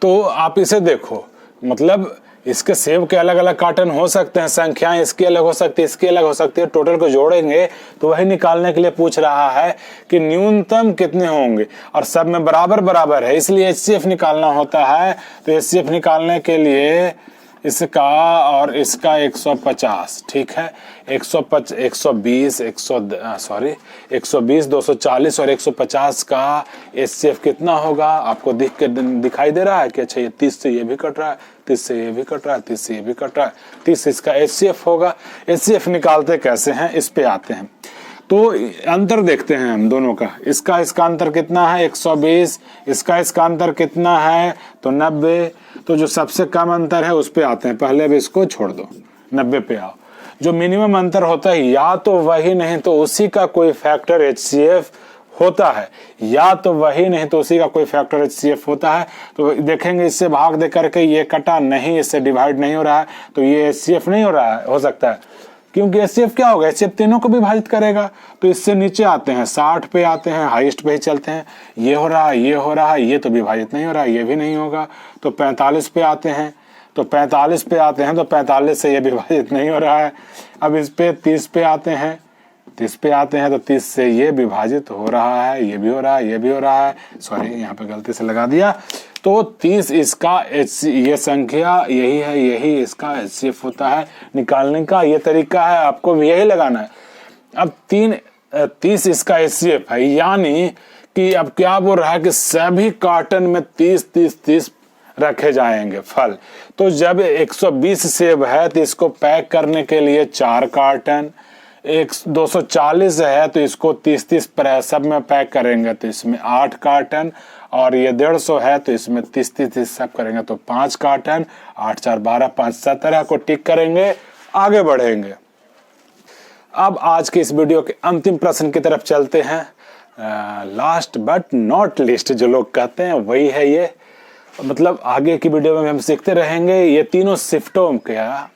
[SPEAKER 1] तो आप इसे देखो, मतलब इसके सेब के अलग अलग कार्टन हो सकते हैं, संख्याएं इसकी अलग हो सकती है, इसकी अलग हो सकती है। टोटल को जोड़ेंगे तो वही निकालने के लिए पूछ रहा है कि न्यूनतम कितने होंगे, और सब में बराबर बराबर है, इसलिए HCF निकालना होता है। तो HCF निकालने के लिए इसका और इसका 150, ठीक है, 120, 240 और 150 का HCF कितना होगा? आपको दिखाई दे रहा है कि अच्छा ये 30 से ये भी कट रहा है, 30 से ये भी कट रहा है, 30 से ये भी कट रहा है, 30 इसका HCF होगा। HCF निकालते कैसे हैं, इस पे आते हैं। तो अंतर देखते हैं हम दोनों का। इसका अंतर कितना है? 120। इसका अंतर कितना है? तो 90। तो जो सबसे कम अंतर है उस पे आते हैं। पहले भी इसको छोड़ दो, 90 पे आओ। जो मिनिमम अंतर होता है या तो वही नहीं तो उसी का कोई फैक्टर HCF होता है, या तो वही नहीं तो उसी का कोई फैक्टर HCF होता है। तो देखेंगे इससे भाग दे करके ये कटा नहीं, इससे डिवाइड नहीं हो रहा है, तो ये HCF नहीं हो रहा है, हो सकता है, क्योंकि HCF क्या होगा? HCF तीनों को विभाजित करेगा। तो इससे नीचे आते हैं, 60 पे आते हैं, हाईएस्ट पे ही चलते हैं। ये हो रहा है, ये हो रहा है, ये तो विभाजित नहीं हो रहा है, ये भी नहीं होगा। तो 45 पे आते हैं, तो 45 पे आते हैं, तो 45 से ये विभाजित नहीं हो रहा है। अब इस पे 30 पे आते हैं, 30 पे आते हैं, तो 30 से ये विभाजित हो रहा है, ये भी हो रहा है, ये भी हो रहा है। सॉरी, यहाँ पे गलती से लगा दिया। तो 30 इसका ये संख्या यही है, यही इसका HCF होता है। निकालने का ये तरीका है, आपको भी यही लगाना है। अब 30 इसका HCF है, यानी कि अब क्या बोल रहा है कि सभी कार्टन में 30 रखे जाएंगे फल। तो जब 120 सेब है तो इसको पैक करने के लिए 4 कार्टन, 240 है तो इसको 30 सब में पैक करेंगे तो इसमें 8 कार्टन, और ये 150 है तो इसमें 30 सब करेंगे तो 5 कार्टन, 8 4 12 5 17 को टिक करेंगे, आगे बढ़ेंगे। अब आज के इस वीडियो के अंतिम प्रश्न की तरफ चलते हैं। लास्ट बट नॉट लिस्ट जो लोग कहते हैं वही है ये, मतलब आगे की वीडियो में हम सीखते रहेंगे। ये तीनों शिफ्टों क्या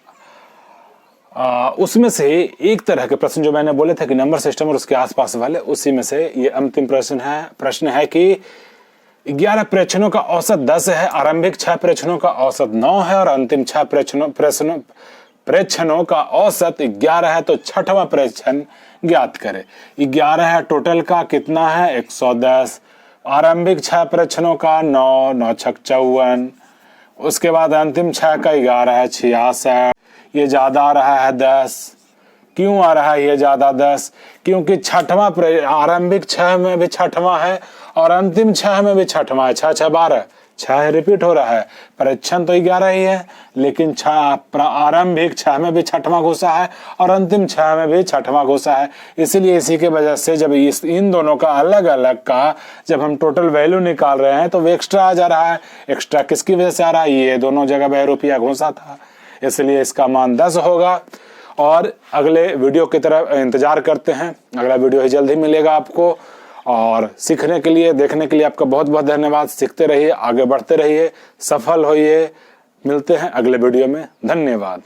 [SPEAKER 1] उसमें से एक तरह के प्रश्न जो मैंने बोले थे कि नंबर सिस्टम और उसके आसपास वाले, उसी में से ये अंतिम प्रश्न है कि 11 प्रेक्षणों का औसत 10 है, आरंभिक 6 प्रेक्षणों का औसत 9 है और अंतिम 6 प्रेक्षणों का औसत 11 है, तो छठवां प्रेक्षण ज्ञात करें। 11 है टोटल का, कितना है 110, आरंभिक 6 प्रेक्षणों का 9, 9 6 54, उसके बाद अंतिम 6 का 11 है 66। ये ज्यादा आ रहा है 10, क्यों आ रहा है ये ज्यादा 10? क्योंकि छठवां आरंभिक 6 में भी छठवां है और अंतिम 6 में भी छठवां है। 6 6 12, 6 रिपीट हो रहा है। परीक्षण तो 11 ही है, लेकिन आरंभिक 6 में भी छठवां घुसा है और अंतिम 6 में भी छठवां घुसा है। इसीलिए इसी के वजह से जब इन दोनों का अलग अलग का जब हम टोटल वैल्यू निकाल रहे हैं तो वो एक्स्ट्रा आ जा रहा है। एक्स्ट्रा किसकी वजह से आ रहा है? ये दोनों जगह बहरूपिया घुसा था, इसलिए इसका मान 10 होगा। और अगले वीडियो की तरफ इंतजार करते हैं। अगला वीडियो ही जल्द ही मिलेगा आपको। और सीखने के लिए, देखने के लिए आपका बहुत बहुत धन्यवाद। सीखते रहिए, आगे बढ़ते रहिए, सफल होइए। मिलते हैं अगले वीडियो में। धन्यवाद।